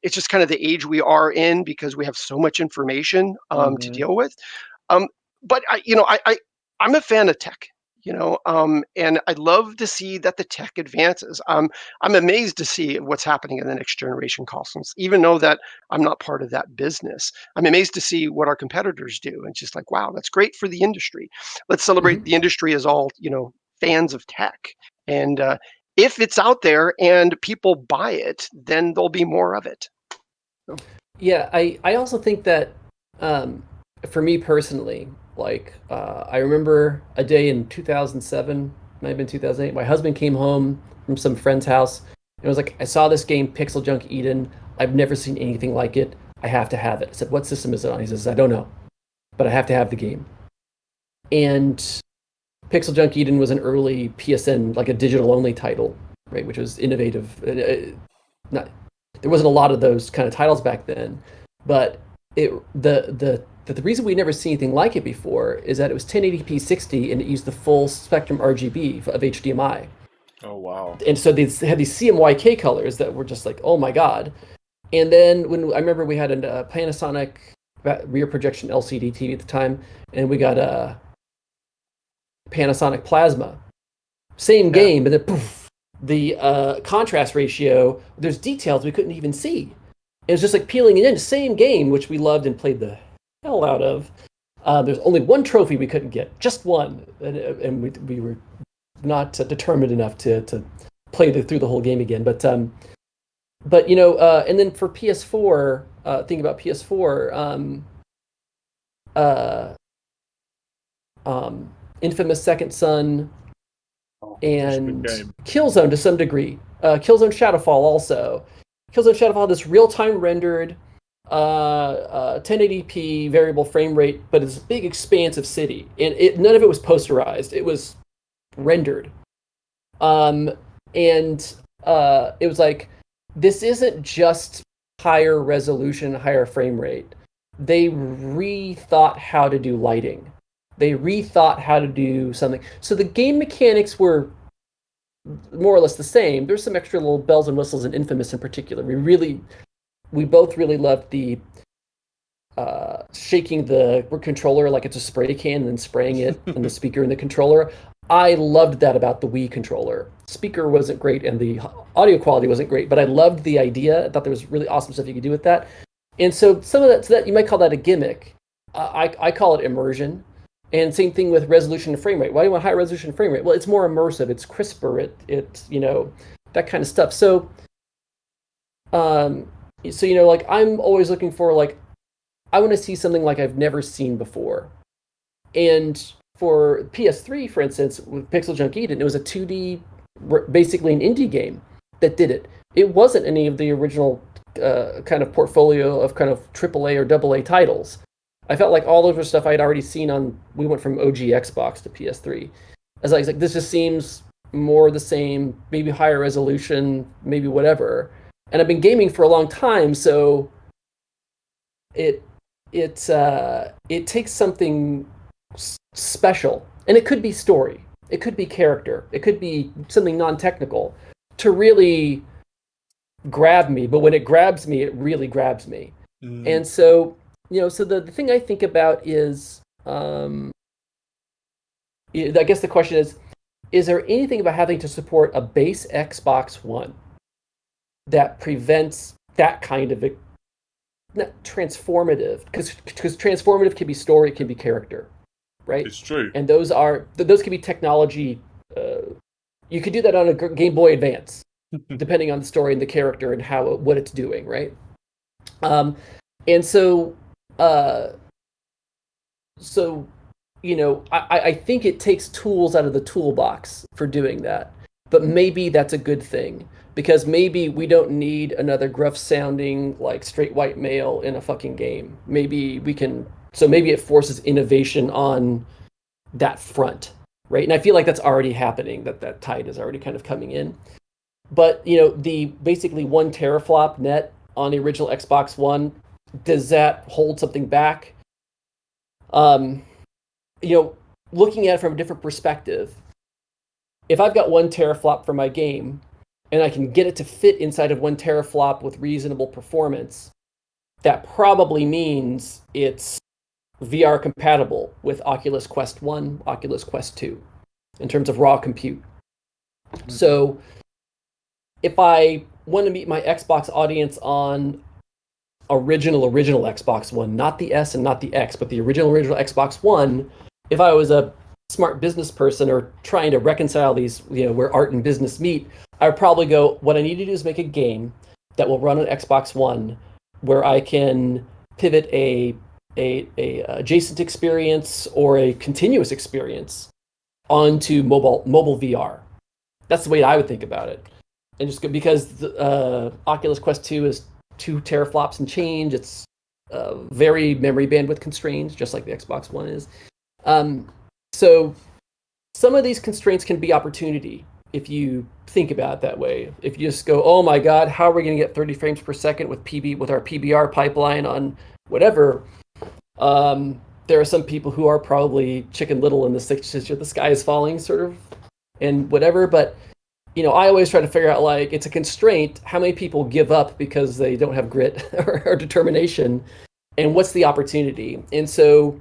It's just kind of the age we are in because we have so much information to deal with. But I'm a fan of tech, and I'd love to see that the tech advances. I'm amazed to see what's happening in the next generation consoles, even though that I'm not part of that business. I'm amazed to see what our competitors do, and just like, wow, that's great for the industry. Let's celebrate the industry as all fans of tech, and if it's out there and people buy it, then there'll be more of it. So. Yeah, I also think that for me personally, like I remember a day in 2007, might have been 2008. My husband came home from some friend's house, and it was like, I saw this game, Pixel Junk Eden. I've never seen anything like it. I have to have it. I said, what system is it on? He says, I don't know, but I have to have the game. And Pixel Junk Eden was an early PSN, like a digital-only title, right, which was innovative. There wasn't a lot of those kind of titles back then, but the reason we never seen anything like it before is that it was 1080p 60 and it used the full spectrum RGB of HDMI. Oh wow! And so they had these CMYK colors that were just like, oh my god. And then when I remember we had a Panasonic rear projection LCD TV at the time, and we got a Panasonic Plasma, same game, but then poof, the contrast ratio, there's details we couldn't even see. It was just like peeling it in, same game, which we loved and played the hell out of. There's only one trophy we couldn't get, just one, and we were not determined enough to play through the whole game again. But you know, and then for PS4, thinking about PS4, Infamous Second Son, and Killzone to some degree. Killzone Shadowfall also. Killzone Shadowfall, this real-time rendered 1080p variable frame rate, but it's a big expanse of city, and none of it was posterized. It was rendered, and it was like, this isn't just higher resolution, higher frame rate. They rethought how to do lighting. They rethought how to do something. So the game mechanics were more or less the same. There's some extra little bells and whistles in Infamous in particular. We both really loved the shaking the controller like it's a spray can and then spraying it on the speaker in the controller. I loved that about the Wii controller. Speaker wasn't great and the audio quality wasn't great, but I loved the idea. I thought there was really awesome stuff you could do with that. And so some of that, you might call that a gimmick. I call it immersion. And same thing with resolution and frame rate. Why do you want high resolution and frame rate? Well, it's more immersive. It's crisper. It's you know, that kind of stuff. So, you know, like, I'm always looking for, like, I want to see something like I've never seen before. And for PS3, for instance, with Pixel Junk Eden, it was a 2D, basically an indie game that did it. It wasn't any of the original kind of portfolio of kind of AAA or AA titles. I felt like all of the stuff I had already seen on, we went from OG Xbox to PS3. I was like, this just seems more the same, maybe higher resolution, maybe whatever. And I've been gaming for a long time, so it takes something special, and it could be story, it could be character, it could be something non-technical to really grab me. But when it grabs me, it really grabs me. And so, you know, so the thing I think about is, I guess the question is there anything about having to support a base Xbox One that prevents that kind of not transformative, because transformative can be story, it can be character, right? It's true. And those can be technology. You could do that on a Game Boy Advance, depending on the story and the character and what it's doing, right? And so you know, I think it takes tools out of the toolbox for doing that, but maybe that's a good thing. Because maybe we don't need another gruff-sounding, like, straight white male in a fucking game. Maybe we can. So maybe it forces innovation on that front, right? And I feel like that's already happening. That tide is already kind of coming in. But, you know, the basically 1 teraflop net on the original Xbox One, does that hold something back? You know, looking at it from a different perspective, if I've got 1 teraflop for my game, and I can get it to fit inside of 1 teraflop with reasonable performance, that probably means it's VR compatible with Oculus Quest 1, Oculus Quest 2, in terms of raw compute. Mm-hmm. So if I want to meet my Xbox audience on original Xbox One, not the S and not the X, but the original Xbox One, if I was a smart business person or trying to reconcile these, you know, where art and business meet, I would probably go, what I need to do is make a game that will run on Xbox One where I can pivot a adjacent experience or a continuous experience onto mobile VR. That's the way I would think about it. And just because Oculus Quest 2 is 2 teraflops and change, it's very memory bandwidth constrained, just like the Xbox One is. So some of these constraints can be opportunity if you think about it that way. If you just go, oh my God, how are we going to get 30 frames per second with our PBR pipeline on whatever? There are some people who are probably Chicken Little in the sky is falling sort of and whatever, but I always try to figure out, like, it's a constraint. How many people give up because they don't have grit or determination, and what's the opportunity? And so,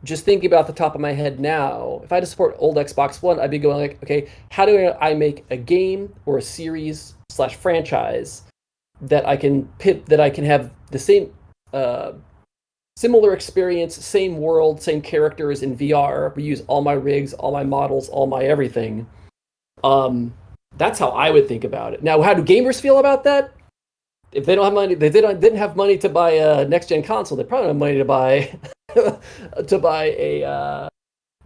just thinking about the top of my head now, if I had to support old Xbox One, I'd be going like, okay, how do I make a game or a series / franchise that I can have the same similar experience, same world, same characters in VR. We use all my rigs, all my models, all my everything. That's how I would think about it. Now, how do gamers feel about that? If they don't have money, didn't have money to buy a next gen console, they probably don't have money to buy a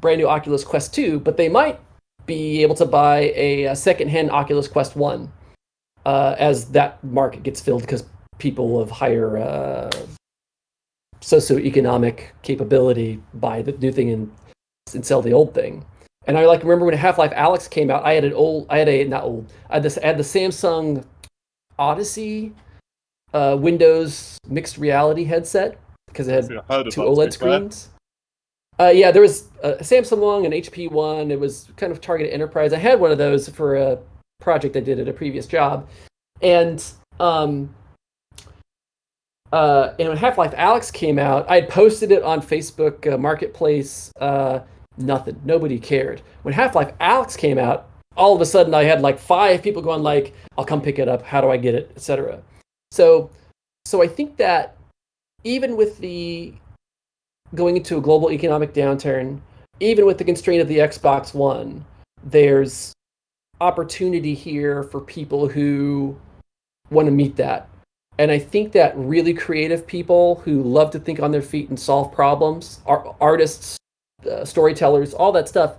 brand new Oculus Quest 2, but they might be able to buy a secondhand Oculus Quest 1 as that market gets filled because people of higher socioeconomic capability buy the new thing and sell the old thing. And I remember when Half-Life Alyx came out, I had the Samsung Odyssey Windows mixed reality headset because it had two OLED screens. Yeah, there was a Samsung one, an HP one. It was kind of targeted enterprise. I had one of those for a project I did at a previous job. And when Half-Life Alyx came out, I had posted it on Facebook Marketplace. Nothing. Nobody cared. When Half-Life Alyx came out, all of a sudden I had like 5 people going like, I'll come pick it up. How do I get it? Etc. So I think that even with the going into a global economic downturn, even with the constraint of the Xbox One, there's opportunity here for people who want to meet that. And I think that really creative people who love to think on their feet and solve problems, artists, storytellers, all that stuff,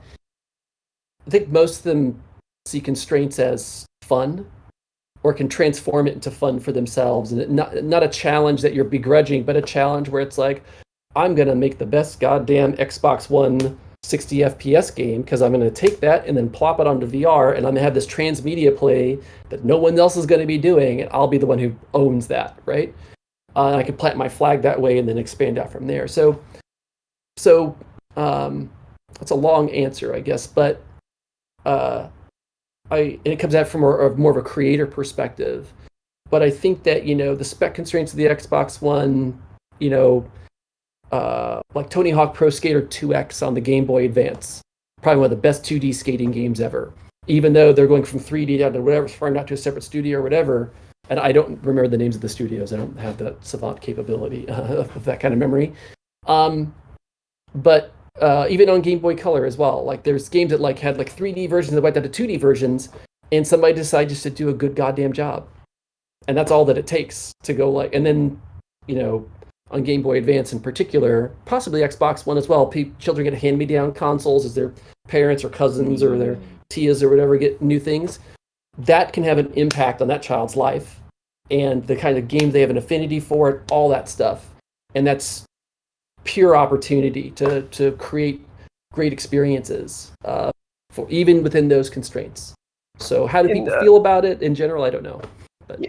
I think most of them see constraints as fun or can transform it into fun for themselves. And not a challenge that you're begrudging, but a challenge where it's like, I'm going to make the best goddamn Xbox One 60 FPS game because I'm going to take that and then plop it onto VR and I'm going to have this transmedia play that no one else is going to be doing, and I'll be the one who owns that, right? And I can plant my flag that way and then expand out from there. So that's a long answer, I guess, but and it comes out from more of a creator perspective. But I think that, the spec constraints of the Xbox One, like Tony Hawk Pro Skater 2X on the Game Boy Advance, probably one of the best 2D skating games ever. Even though they're going from 3D down to whatever, farmed out to a separate studio or whatever, and I don't remember the names of the studios. I don't have that savant capability of that kind of memory. But even on Game Boy Color as well, like there's games that had 3D versions that went down to 2D versions, and somebody decided just to do a good goddamn job, and that's all that it takes to go and then on Game Boy Advance in particular, possibly Xbox One as well, children get hand-me-down consoles as their parents or cousins or their tias or whatever get new things. That can have an impact on that child's life and the kind of games they have an affinity for, it, all that stuff. And that's pure opportunity to create great experiences for even within those constraints. So how do people feel about it in general? I don't know. But.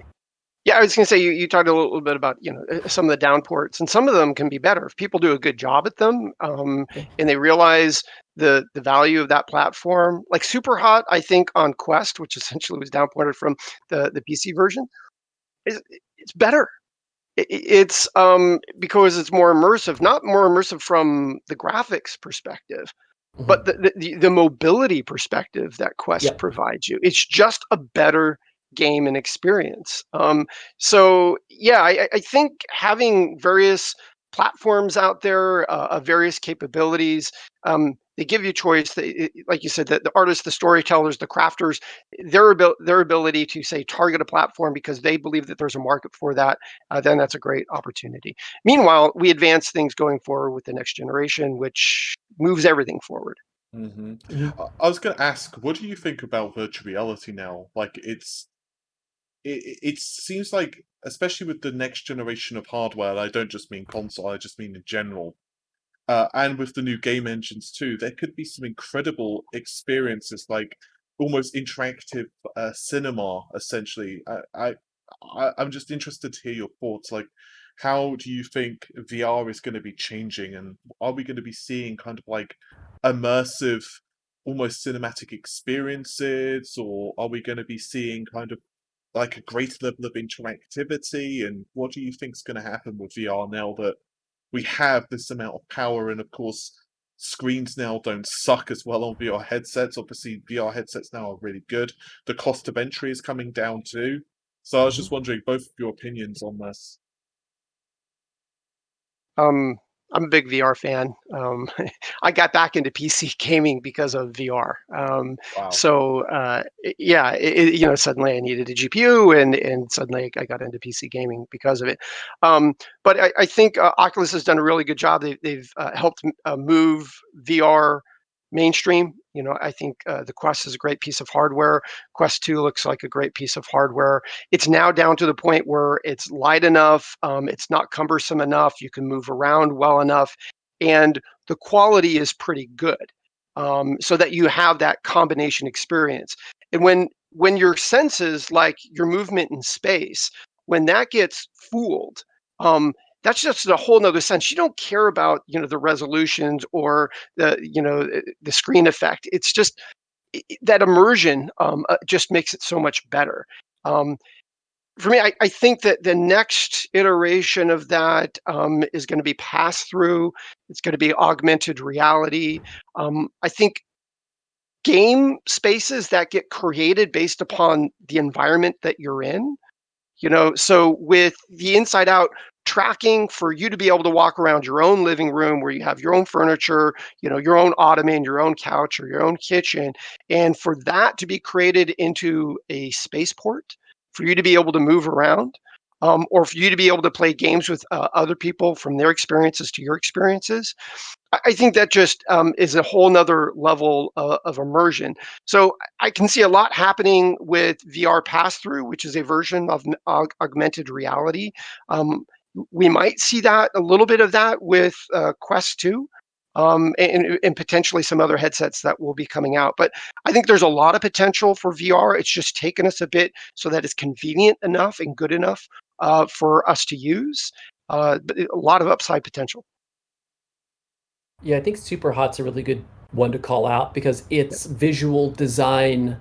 Yeah, I was going to say, you talked a little bit about, some of the downports, and some of them can be better if people do a good job at them, and they realize the value of that platform. Like Superhot, I think on Quest, which essentially was downported from the PC version, it's better. It's because it's more immersive, not more immersive from the graphics perspective, but the mobility perspective that Quest provides you. It's just a better game and experience. So yeah, I think having various platforms out there of various capabilities, they give you choice. Like you said, the artists, the storytellers, the crafters, their ability to say target a platform because they believe that there's a market for that, then that's a great opportunity. Meanwhile, we advance things going forward with the next generation, which moves everything forward. I was going to ask, what do you think about virtual reality now? Like, it's it seems like, especially with the next generation of hardware, and I don't just mean console, I just mean in general, and with the new game engines too, there could be some incredible experiences, like almost interactive cinema. Essentially, I'm just interested to hear your thoughts. Like, how do you think VR is going to be changing, and are we going to be seeing kind of like immersive, almost cinematic experiences, or are we going to be seeing kind of like a greater level of interactivity? And what do you think is going to happen with VR now that we have this amount of power? And of course, screens now don't suck as well on VR headsets. Obviously, VR headsets now are really good. The cost of entry is coming down too. So I was just wondering both of your opinions on this. Um, I'm a big VR fan. I got back into PC gaming because of VR. Wow. Yeah, suddenly I needed a GPU, and suddenly I got into PC gaming because of it. But I think Oculus has done a really good job. They've helped move VR mainstream. I think the Quest is a great piece of hardware. Quest 2 looks like a great piece of hardware. It's now down to the point where it's light enough, it's not cumbersome enough, you can move around well enough, and the quality is pretty good, so that you have that combination experience. And when your senses, like your movement in space, when that gets fooled, that's just a whole nother sense. You don't care about the resolutions or the screen effect. It's just that immersion just makes it so much better. Um, for me, I think that the next iteration of that is going to be pass through. It's going to be augmented reality. I think game spaces that get created based upon the environment that you're in. So with the inside out tracking, for you to be able to walk around your own living room where you have your own furniture, your own ottoman, your own couch, or your own kitchen, and for that to be created into a spaceport, for you to be able to move around, or for you to be able to play games with other people, from their experiences to your experiences. I think that just is a whole nother level of immersion. So I can see a lot happening with VR pass through, which is a version of augmented reality. Um, we might see that, a little bit of that, with Quest 2, and potentially some other headsets that will be coming out. But I think there's a lot of potential for VR. It's just taken us a bit so that it's convenient enough and good enough for us to use. But a lot of upside potential. Yeah, I think Super Hot's a really good one to call out because its visual design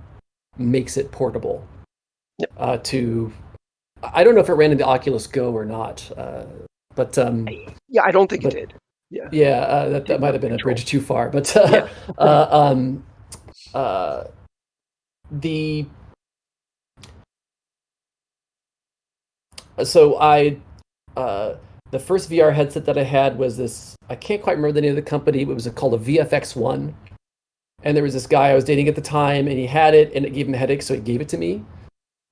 makes it portable. To I don't know if it ran into Oculus Go or not, but Yeah, I don't think it did. Yeah, that might have been a bridge too far. But the so I the first VR headset that I had was this. I can't quite remember the name of the company. It was called a VFX1, and there was this guy I was dating at the time, and he had it, and it gave him a headache, so he gave it to me.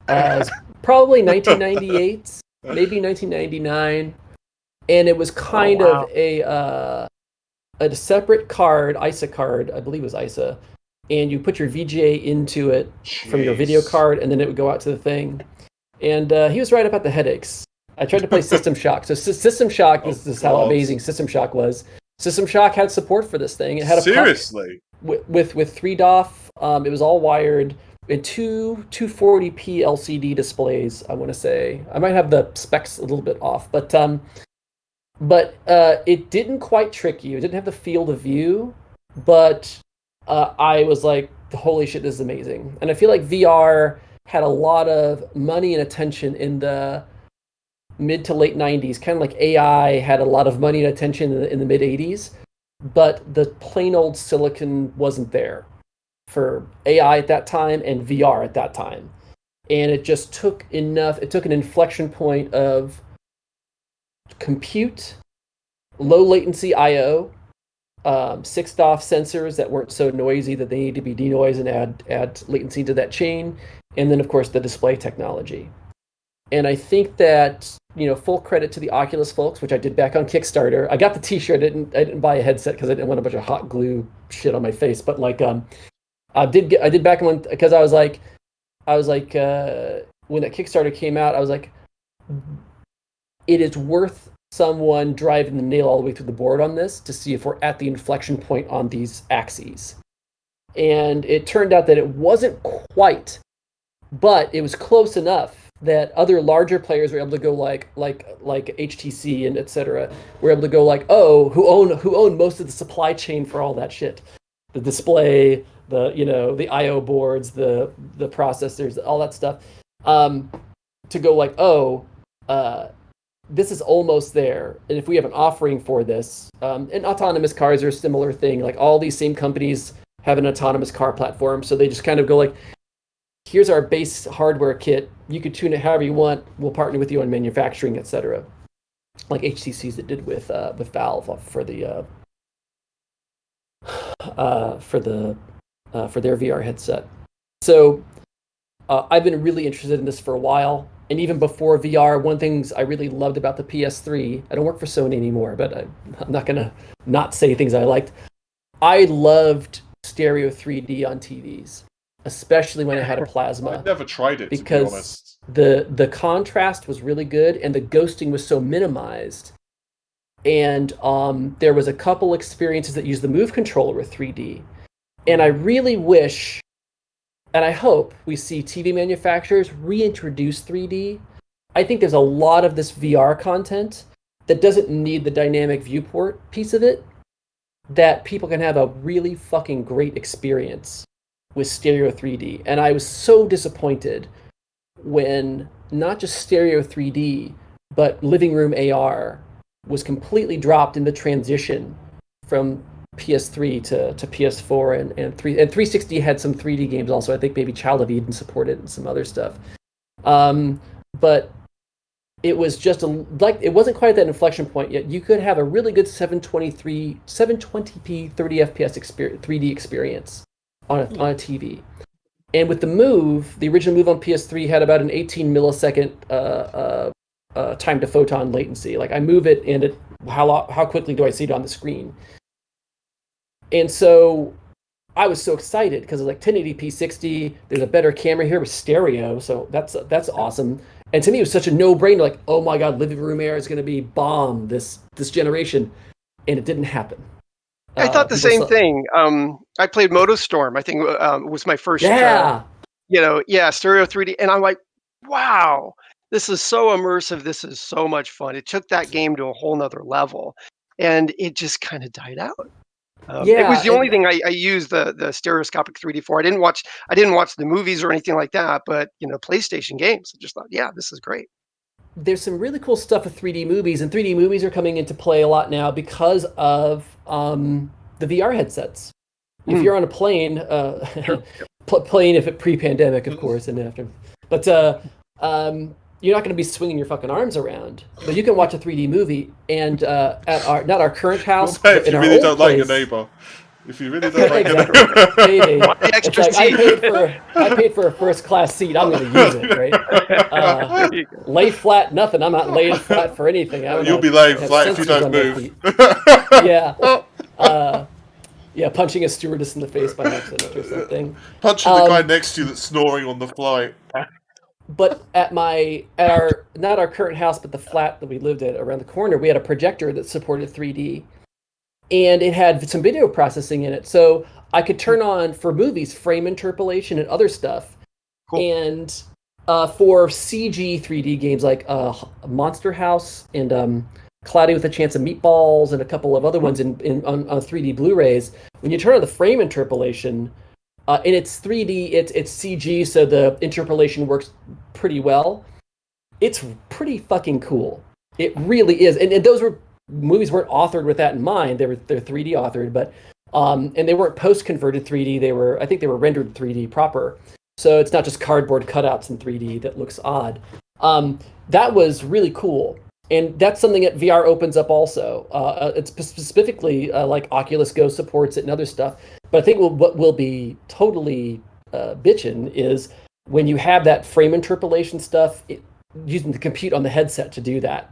It was probably 1998, maybe 1999, and it was kind of a separate card, ISA card, I believe it was ISA, and you put your VGA into it from your video card, and then it would go out to the thing. And he was right about the headaches. I tried to play System Shock. So System Shock, this is how amazing System Shock was. System Shock had support for this thing. It had a seriously with 3 DOF. It was all wired, and two 240p LCD displays. I want to say I might have the specs a little bit off, but it didn't quite trick you. It didn't have the field of view, but I was like, holy shit, this is amazing. And I feel like VR had a lot of money and attention in the mid to late 90s, kind of like AI had a lot of money and attention in the mid 80s, but the plain old silicon wasn't there for AI at that time and VR at that time. And it just took an inflection point of compute, low latency IO, 6 DOF sensors that weren't so noisy that they need to be denoised and add latency to that chain, and then of course the display technology. And I think that, full credit to the Oculus folks, which I did back on Kickstarter. I got the T-shirt. I didn't buy a headset because I didn't want a bunch of hot glue shit on my face. But I did back one because I was like, when that Kickstarter came out, I was like, it is worth someone driving the nail all the way through the board on this to see if we're at the inflection point on these axes. And it turned out that it wasn't quite, but it was close enough that other larger players were able to go like HTC and etc. were able to go like, oh, who own most of the supply chain for all that shit, the display, the I/O boards, the processors, all that stuff, to go like, oh, this is almost there, and if we have an offering for this, and autonomous cars are a similar thing. Like all these same companies have an autonomous car platform, so they just kind of go like, here's our base hardware kit. You could tune it however you want. We'll partner with you on manufacturing, etc. Like HTC's it did with Valve for their VR headset. So I've been really interested in this for a while. And even before VR, one of the things I really loved about the PS3, I don't work for Sony anymore, but I'm not going to not say things I liked. I loved stereo 3D on TVs, especially when it had a plasma. I've never tried it, because to be honest. The contrast was really good and the ghosting was so minimized. And there was a couple experiences that used the Move controller with 3D. And I really wish, and I hope we see TV manufacturers reintroduce 3D. I think there's a lot of this VR content that doesn't need the dynamic viewport piece of it, that people can have a really fucking great experience with stereo 3D. And I was so disappointed when not just stereo 3D, but living room AR was completely dropped in the transition from PS3 to PS4 and 360 had some 3D games also. I think maybe Child of Eden supported and some other stuff. But it was just it wasn't quite at that inflection point yet. You could have a really good 720p 30 FPS 3D experience on a TV. And with the Move, the original Move on PS3 had about an 18 millisecond time to photon latency. Like I move it and how quickly do I see it on the screen? And so I was so excited because it was like 1080p 60. There's a better camera here with stereo, so that's awesome. And to me, it was such a no-brainer. Like, oh my god, living room air is going to be bomb this generation, and it didn't happen. I thought the same thing. I played MotoStorm. I think was my first. Yeah. Stereo 3D, and I'm like, wow, this is so immersive. This is so much fun. It took that game to a whole nother level, and it just kind of died out. It was the only thing I used the stereoscopic 3D for. I didn't watch the movies or anything like that, but PlayStation games. I just thought, yeah, this is great. There's some really cool stuff with 3D movies, and 3D movies are coming into play a lot now because of the VR headsets. If you're on a plane, plane if it pre-pandemic, of course, and after, but you're not going to be swinging your fucking arms around, but you can watch a 3D movie. And at our current house, well, if you really don't like your neighbor, if you really don't like your neighbor, maybe. It's like, I paid for a first class seat. I'm going to use it, right? Lay flat, nothing. I'm not laying flat for anything. You'll be laying flat if you don't move. Yeah, punching a stewardess in the face by accident or something. Punching the guy next to you that's snoring on the flight. But at our not our current house, but the flat that we lived at around the corner, we had a projector that supported 3D, and it had some video processing in it. So I could turn on for movies frame interpolation and other stuff. Cool. And for CG 3D games like Monster House and Cloudy with a Chance of Meatballs and a couple of other ones on 3D Blu-rays, when you turn on the frame interpolation. And it's 3D, it's CG, so the interpolation works pretty well. It's pretty fucking cool. It really is. And those movies weren't authored with that in mind. They're 3D authored, but and they weren't post-converted 3D. I think they were rendered 3D proper. So it's not just cardboard cutouts in 3D that looks odd. That was really cool. And that's something that VR opens up also. It's specifically like Oculus Go supports it and other stuff. But I think what will be totally bitchin' is when you have that frame interpolation stuff, using the compute on the headset to do that.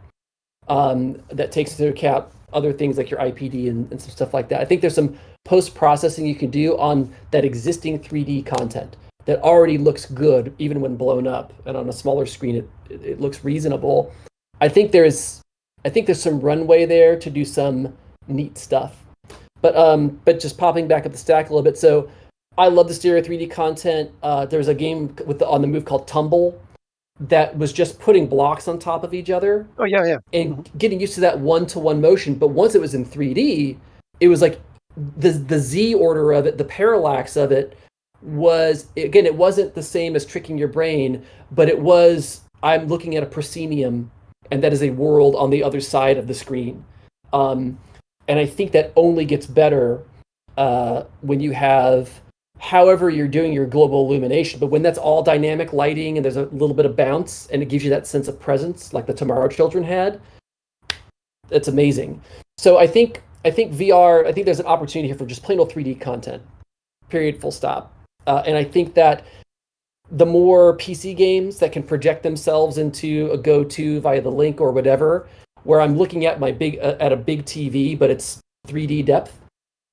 That takes into account other things like your IPD and some stuff like that. I think there's some post-processing you can do on that existing 3D content. that already looks good even when blown up, and on a smaller screen it looks reasonable. I think there's some runway there to do some neat stuff. But just popping back up the stack a little bit, so I love the stereo 3D content. There's a game on the move called Tumble that was just putting blocks on top of each other. Oh yeah. And getting used to that one-to-one motion. But once it was in 3D, it was like the Z order of it, the parallax of it was, again, it wasn't the same as tricking your brain, but it was, I'm looking at a proscenium, and that is a world on the other side of the screen. And I think that only gets better when you have, however you're doing your global illumination, but when that's all dynamic lighting and there's a little bit of bounce and it gives you that sense of presence like the Tomorrow Children had, it's amazing. So I think VR, I think there's an opportunity here for just plain old 3D content, period, full stop. And I think that the more PC games that can project themselves into a go-to via the link or whatever, where I'm looking at my at a big TV, but it's 3D depth,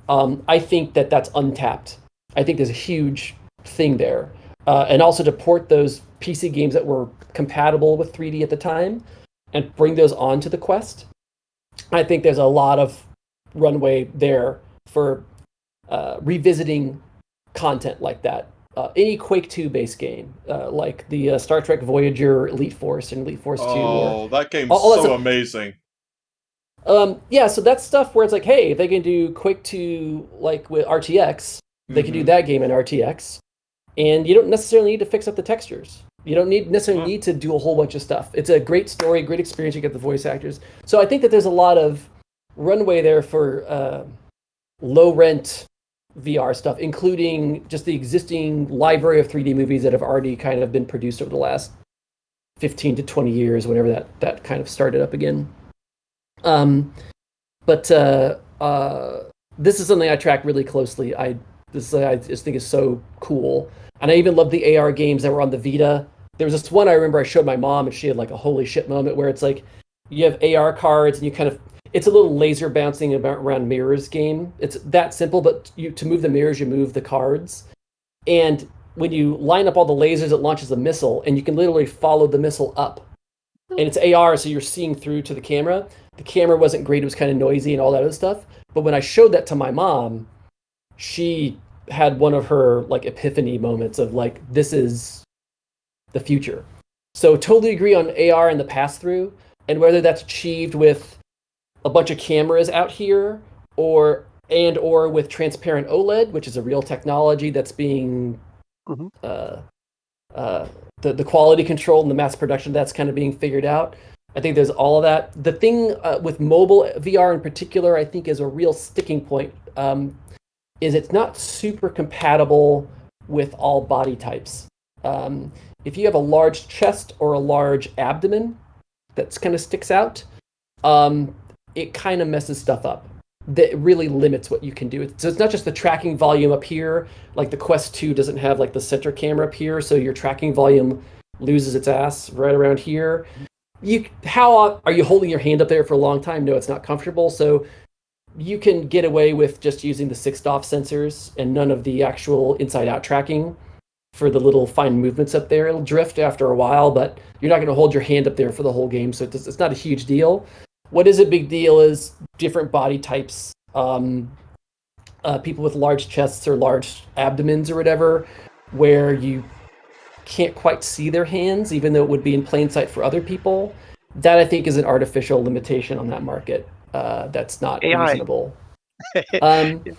I think that that's untapped. I think there's a huge thing there. And also to port those PC games that were compatible with 3D at the time and bring those onto the Quest, I think there's a lot of runway there for revisiting content like that. Any Quake 2 based game, like the Star Trek Voyager Elite Force and Elite Force 2. Oh, that game was so amazing. Yeah, so that's stuff where it's like, hey, if they can do Quake 2 like with RTX, they can do that game in RTX, and you don't necessarily need to fix up the textures. You don't necessarily need to do a whole bunch of stuff. It's a great story, great experience. You get the voice actors. So I think that there's a lot of runway there for low-rent VR stuff, including just the existing library of 3D movies that have already kind of been produced over the last 15 to 20 years, whenever that kind of started up again. But this is something I track really closely. I just think is so cool. And I even love the AR games that were on the Vita. There was this one I remember I showed my mom, and she had like a holy shit moment where it's like you have AR cards and you kind of, it's a little laser bouncing around mirrors game. It's that simple, but to move the mirrors, you move the cards. And when you line up all the lasers, it launches a missile, and you can literally follow the missile up. And it's AR, so you're seeing through to the camera. The camera wasn't great. It was kind of noisy and all that other stuff. But when I showed that to my mom, she had one of her like epiphany moments of like, this is the future. So totally agree on AR and the pass-through, and whether that's achieved with a bunch of cameras out here or with transparent OLED, which is a real technology that's being the quality control and the mass production that's kind of being figured out. I think there's all of that. The thing with mobile VR in particular, I think is a real sticking point, is it's not super compatible with all body types. If you have a large chest or a large abdomen that kind of sticks out, it kind of messes stuff up. That really limits what you can do. So it's not just the tracking volume up here, like the Quest 2 doesn't have like the center camera up here, so your tracking volume loses its ass right around here. How are you holding your hand up there for a long time? No, it's not comfortable. So you can get away with just using the 6DoF sensors and none of the actual inside-out tracking for the little fine movements up there. It'll drift after a while, but you're not going to hold your hand up there for the whole game, so it's not a huge deal. What is a big deal is different body types, people with large chests or large abdomens or whatever, where you can't quite see their hands, even though it would be in plain sight for other people. That, I think, is an artificial limitation on that market. That's not reasonable. It's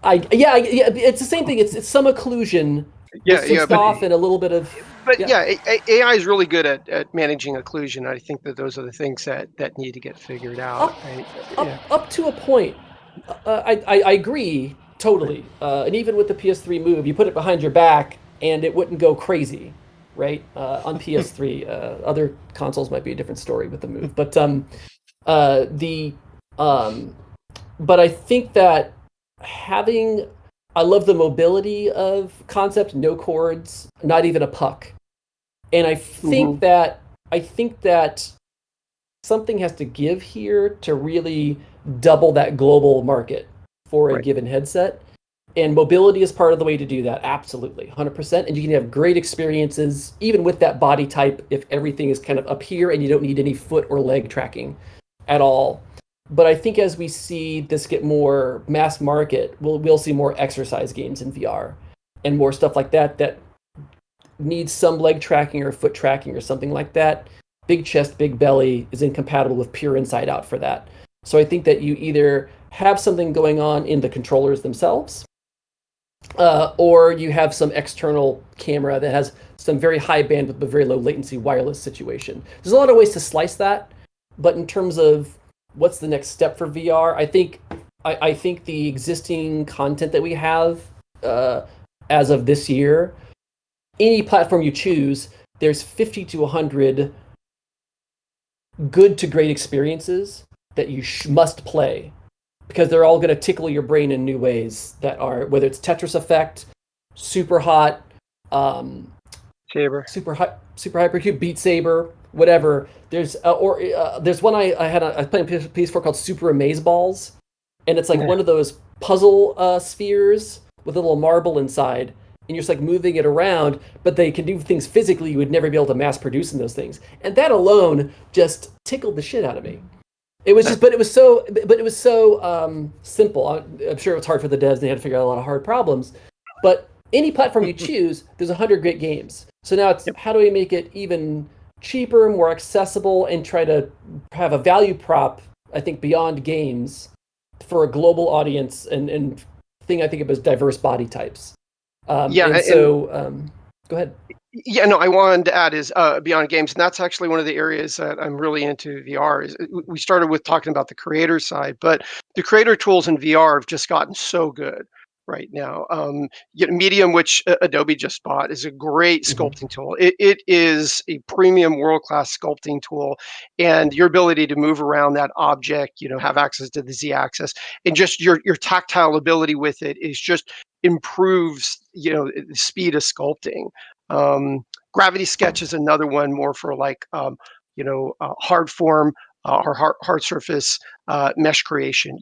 the same thing. It's some occlusion. Stuff and a little bit of. But AI is really good at managing occlusion. I think that those are the things that need to get figured out. Up to a point. I agree totally. And even with the PS3 Move, you put it behind your back and it wouldn't go crazy, right? On PS3, other consoles might be a different story with the Move, but but I think that I love the mobility of concept, no cords, not even a puck. And I think that something has to give here to really double that global market for a given headset. And mobility is part of the way to do that, absolutely, 100%. And you can have great experiences, even with that body type, if everything is kind of up here and you don't need any foot or leg tracking at all. But I think as we see this get more mass market, we'll see more exercise games in VR and more stuff like that needs some leg tracking or foot tracking or something like that. Big chest, big belly is incompatible with pure inside out for that. So I think that you either have something going on in the controllers themselves, or you have some external camera that has some very high bandwidth but very low latency wireless situation. There's a lot of ways to slice that, but in terms of what's the next step for VR, I think the existing content that we have as of this year, any platform you choose, there's 50 to 100 good to great experiences that you must play, because they're all going to tickle your brain in new ways that are, whether it's Tetris Effect, Super Hot, Saber, Super Hypercube, Beat Saber, whatever. There's there's one I played on PS4 called Super Amaze Balls, and it's like one of those puzzle spheres with a little marble inside, and you're just like moving it around, but they can do things physically you would never be able to mass produce in those things. And that alone just tickled the shit out of me. It was just, but it was so simple. I'm sure it was hard for the devs. They had to figure out a lot of hard problems. But any platform you choose, there's 100 great games. So now it's how do we make it even cheaper, more accessible, and try to have a value prop, I think, beyond games for a global audience and thing I think of as diverse body types. Go ahead. Yeah, no, I wanted to add is beyond games, and that's actually one of the areas that I'm really into VR. Is we started with talking about the creator side, but the creator tools in VR have just gotten so good right now. Medium, which Adobe just bought, is a great sculpting tool. It is a premium world-class sculpting tool, and your ability to move around that object, have access to the Z-axis, and just your tactile ability with it is just improves, the speed of sculpting. Gravity Sketch is another one more for like, hard form or hard surface mesh creation.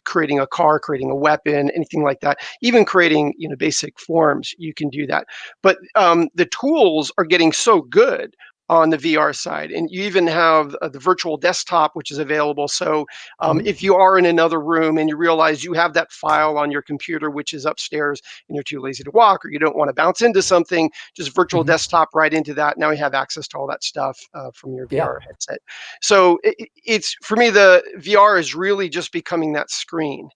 Creating a car, creating a weapon, anything like that. Even creating basic forms, you can do that. But the tools are getting so good on the VR side, and you even have the virtual desktop, which is available. So if you are in another room and you realize you have that file on your computer, which is upstairs, and you're too lazy to walk, or you don't want to bounce into something, just virtual desktop right into that. Now you have access to all that stuff from your VR headset. So it's, for me, the VR is really just becoming that screen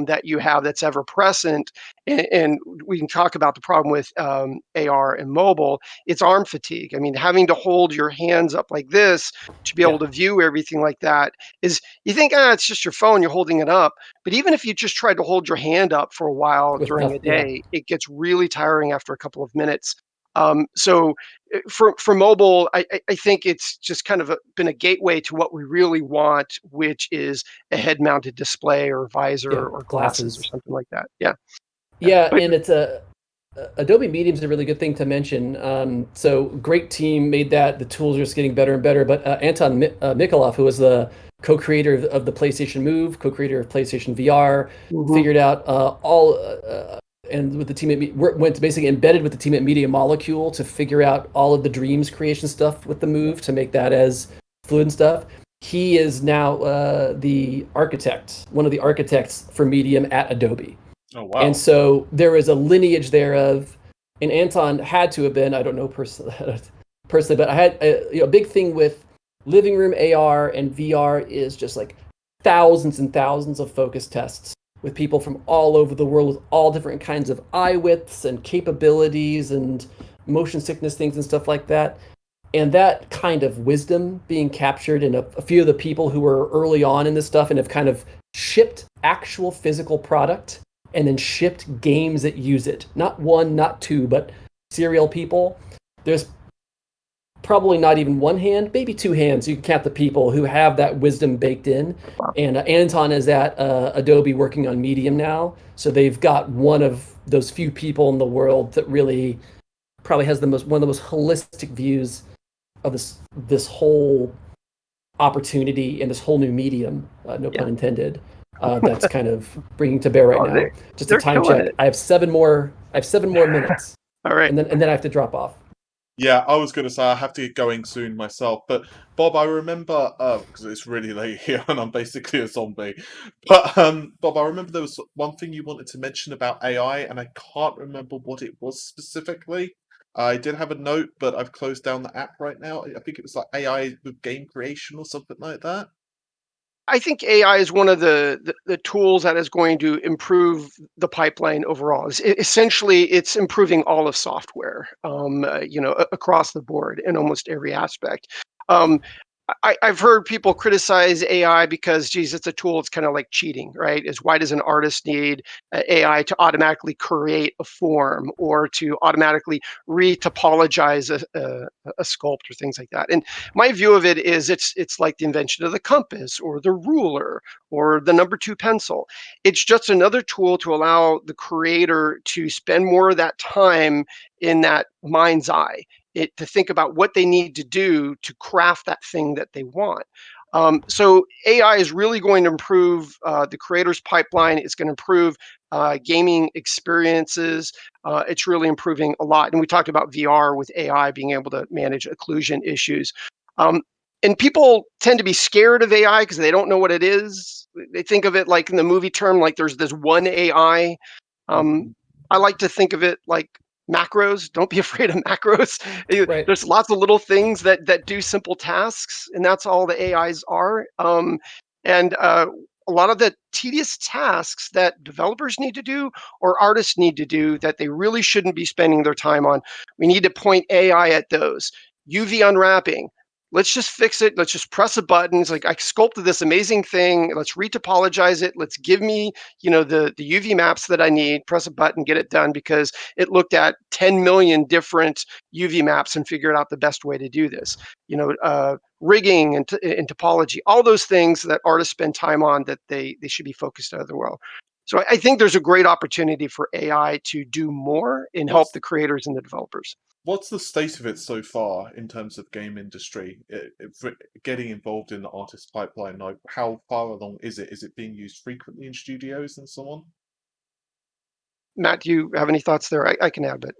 that you have that's ever present. And we can talk about the problem with AR and mobile. It's arm fatigue. I mean, having to hold your hands up like this to be able to view everything like that is, you think, it's just your phone, you're holding it up. But even if you just tried to hold your hand up for a while during a day, it gets really tiring after a couple of minutes. So for mobile, I think it's just kind of been a gateway to what we really want, which is a head-mounted display or visor or glasses or something like that. And it's Adobe Medium's a really good thing to mention. So great team made that. The tools are just getting better and better. But Anton Mikolov, who was the co-creator of the PlayStation Move, co-creator of PlayStation VR, figured out and with the team went to basically embedded with the team at Media Molecule to figure out all of the Dreams creation stuff with the Move to make that as fluid and stuff. He is now the architect, one of the architects for Medium at Adobe. Oh, wow. And so there is a lineage there of, and Anton had to have been, I don't know personally, but I had a big thing with living room AR and VR is just like thousands and thousands of focus tests with people from all over the world with all different kinds of eye widths and capabilities and motion sickness things and stuff like that. And that kind of wisdom being captured in a few of the people who were early on in this stuff and have kind of shipped actual physical product and then shipped games that use it. Not one, not two, but serial people. There's probably not even one hand, maybe two hands. You can count the people who have that wisdom baked in. And Anton is at Adobe working on Medium now. So they've got one of those few people in the world that really probably has one of the most holistic views of this whole opportunity and this whole new medium, no pun intended. that's kind of bringing to bear right Oh, now. Just a they're time killing check. it. I have 7 more minutes, All right. and then I have to drop off. Yeah, I was going to say I have to get going soon myself, but Bob, I remember because it's really late here and I'm basically a zombie. But Bob, I remember there was one thing you wanted to mention about AI, and I can't remember what it was specifically. I did have a note, but I've closed down the app right now. I think it was like AI with game creation or something like that. I think AI is one of the tools that is going to improve the pipeline overall. Essentially, it's improving all of software, across the board in almost every aspect. Um, I've heard people criticize AI because, geez, it's a tool. It's kind of like cheating, right? Is why does an artist need AI to automatically create a form or to automatically retopologize a sculpt or things like that? And my view of it is it's like the invention of the compass or the ruler or the number two pencil. It's just another tool to allow the creator to spend more of that time in that mind's eye, to think about what they need to do to craft that thing that they want. So AI is really going to improve the creator's pipeline. It's going to improve gaming experiences. It's really improving a lot. And we talked about VR with AI being able to manage occlusion issues. Um, and people tend to be scared of AI because they don't know what it is. They think of it like in the movie term, like there's this one AI. Um, Mhm. I like to think of it like macros. Don't be afraid of macros. Right. There's lots of little things that do simple tasks, and that's all the AIs are. And a lot of the tedious tasks that developers need to do or artists need to do that they really shouldn't be spending their time on, we need to point AI at those. UV unwrapping. Let's just fix it. Let's just press a button. It's like I sculpted this amazing thing. Let's retopologize it. Let's give me, the UV maps that I need. Press a button, get it done because it looked at 10 million different UV maps and figured out the best way to do this. Rigging and topology, all those things that artists spend time on that they should be focused on as well. So I think there's a great opportunity for AI to do more and help What's the creators and the developers. what's the state of it so far in terms of game industry? Getting involved in the artist pipeline, like how far along is it? Is it being used frequently in studios and so on? Matt, do you have any thoughts there? I can add, but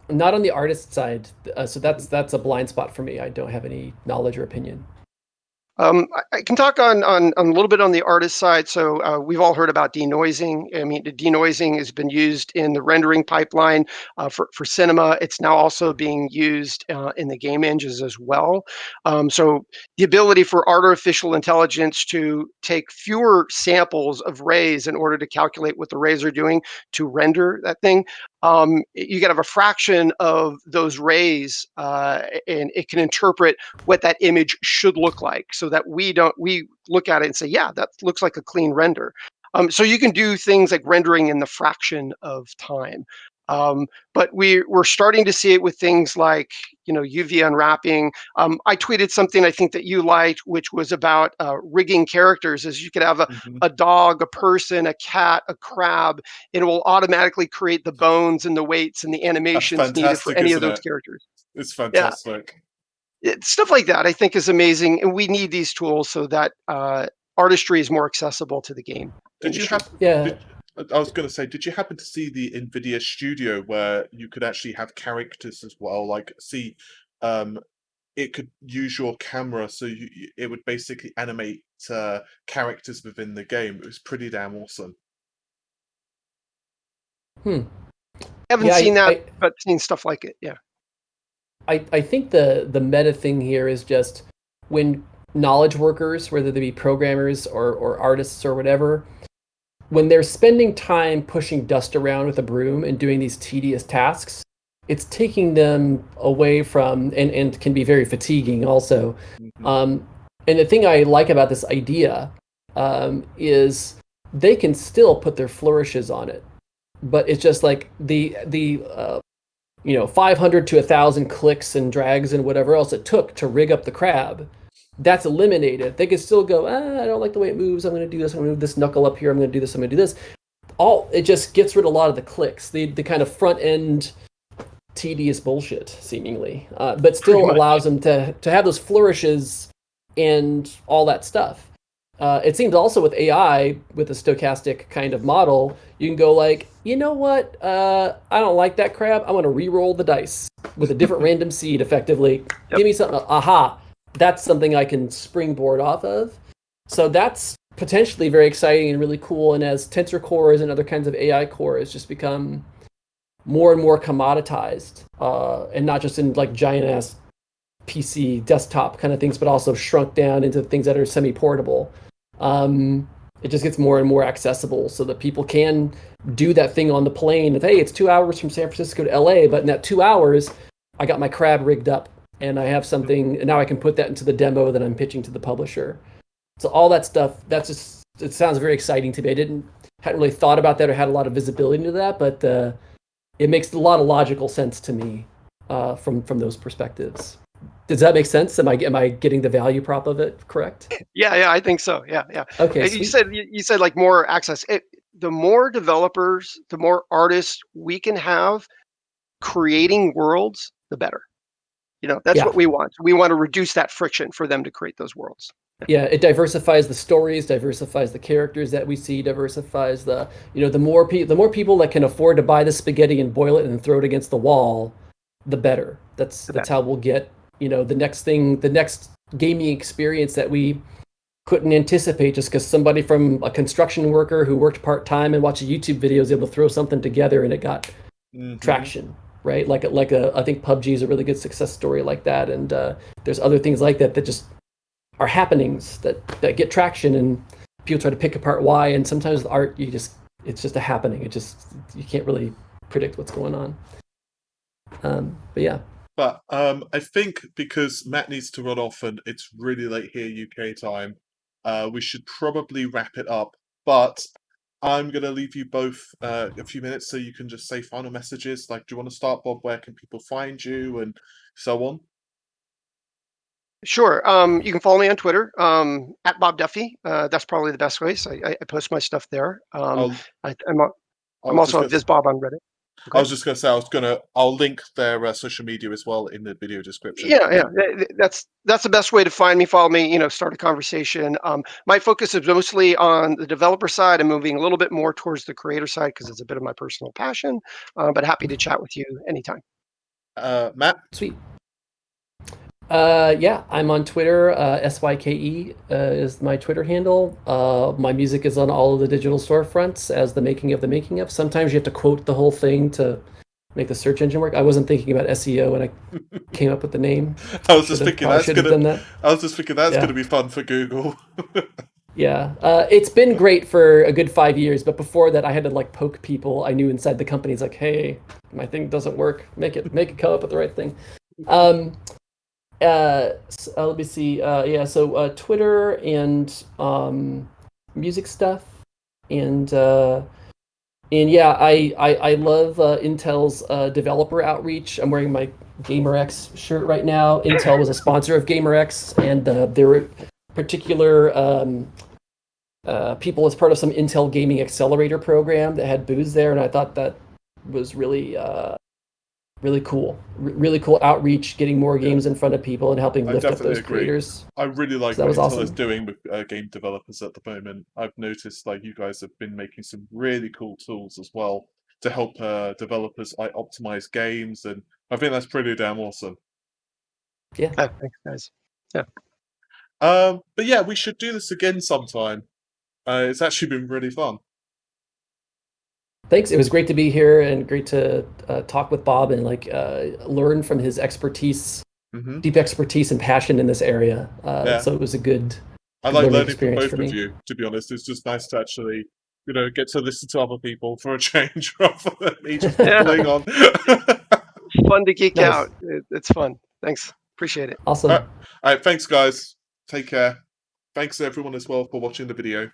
Not on the artist side. So that's a blind spot for me. I don't have any knowledge or opinion. I can talk on a little bit on the artist side. So we've all heard about denoising. I mean, the denoising has been used in the rendering pipeline for cinema. It's now also being used in the game engines as well. So the ability for artificial intelligence to take fewer samples of rays in order to calculate what the rays are doing to render that thing. You can have a fraction of those rays, and it can interpret what that image should look like so that we look at it and say, yeah, that looks like a clean render. So you can do things like rendering in the fraction of time. But we're starting to see it with things like UV unwrapping. I tweeted something I think that you liked, which was about rigging characters. Is you could have Hmm. a dog, a person, a cat, a crab, and it will automatically create the bones and the weights and the That's animations needed for fantastic, any of isn't those it? characters. It's Yeah, fantastic. stuff like that I think is amazing, and we need these tools so that artistry is more accessible to the game Did you industry. have? Yeah. Did I was going to say, did you happen to see the NVIDIA Studio where you could actually have characters as well? Like, see, um, it could use your camera, so it would basically animate characters within the game. It was pretty damn awesome. Hmm. Haven't Yeah. seen that, but seen stuff like it. Yeah. I think the meta thing here is just when knowledge workers, whether they be programmers or artists or whatever, when they're spending time pushing dust around with a broom and doing these tedious tasks, it's taking them away from and can be very fatiguing also. Hmm. And the thing I like about this idea is they can still put their flourishes on it, but it's just like the 500 to 1,000 clicks and drags and whatever else it took to rig up the crab, that's eliminated. They could still go, I don't like the way it moves. I'm going to do this. I'm going to move this knuckle up here. I'm going to do this. I'm going to do this. It just gets rid of a lot of the clicks, the kind of front end tedious bullshit, seemingly, but Pretty still much. allows them to have those flourishes and all that stuff. it seems also with AI, with a stochastic kind of model, you can go like, you know what? I don't like that crap. I'm going to re-roll the dice with a different random seed effectively. Yep. Give me something. Aha. That's something I can springboard off of. So that's potentially very exciting and really cool. And as tensor cores and other kinds of AI cores just become more and more commoditized, and not just in like giant ass PC desktop kind of things, but also shrunk down into things that are semi-portable. It just gets more and more accessible so that people can do that thing on the plane. That, hey, it's 2 hours from San Francisco to LA, but in that 2 hours, I got my crab rigged up and I have something, and now I can put that into the demo that I'm pitching to the publisher. So all that stuff, that's just, it sounds very exciting to me. Hadn't really thought about that or had a lot of visibility into that, but it makes a lot of logical sense to me from those perspectives. Does that make sense? Am I getting the value prop of it correct? Yeah, I think so. Yeah. Okay, You said like more access. The more developers, the more artists we can have creating worlds, the better. That's Yeah. what we want. We want to reduce that friction for them to create those worlds. Yeah, it diversifies the stories, diversifies the characters that we see, diversifies the more people that can afford to buy the spaghetti and boil it and throw it against the wall, the better. That's how we'll get the next gaming experience that we couldn't anticipate just because somebody from a construction worker who worked part-time and watched a YouTube video was able to throw something together and it got traction, right? I think PUBG is a really good success story like that, and there's other things like that just are happenings that get traction, and people try to pick apart why. And sometimes the art, it's just a happening. You can't really predict what's going on. But yeah. But I think because Matt needs to run off and it's really late here UK time, we should probably wrap it up. But I'm going to leave you both a few minutes so you can just say final messages. Like, do you want to start, Bob? Where can people find you and so on? Sure. You can follow me on Twitter at Bob Duffy. That's probably the best way. So I post my stuff there. I'm also on VizBob on Reddit. I was just going to say I'll link their social media as well in the video description. Yeah. That's the best way to find me. Follow me. Start a conversation. My focus is mostly on the developer side. I'm moving a little bit more towards the creator side because it's a bit of my personal passion. But happy to chat with you anytime. Matt? Sweet. Yeah, I'm on Twitter. SYKE is my Twitter handle. My music is on all of the digital storefronts as the making of. Sometimes you have to quote the whole thing to make the search engine work. I wasn't thinking about SEO when I came up with the name. I was just thinking that's Yeah. gonna be fun for Google. Yeah, it's been great for a good 5 years, but before that, I had to poke people I knew inside the company. It's like, hey, my thing doesn't work. Make it come up with the right thing. Let me see. So Twitter and music stuff, and yeah, I love Intel's developer outreach. I'm wearing my GamerX shirt right now. Intel was a sponsor of GamerX, and there were particular people as part of some Intel Gaming Accelerator program that had booths there, and I thought that was really cool. Really cool outreach, getting more games in front of people and helping lift up those creators. I really like what Intel is doing with game developers at the moment. I've noticed you guys have been making some really cool tools as well to help developers optimize games, and I think that's pretty damn awesome. Yeah. Thanks, guys. Yeah. But yeah, we should do this again sometime. It's actually been really fun. Thanks. It was great to be here and great to talk with Bob and learn from his expertise, deep expertise and passion in this area. So it was a good. I like learning from both of you. To be honest, it's just nice to actually, get to listen to other people for a change rather than me just playing on. Fun to geek out. It's fun. Thanks. Appreciate it. Awesome. All right. Thanks, guys. Take care. Thanks everyone as well for watching the video.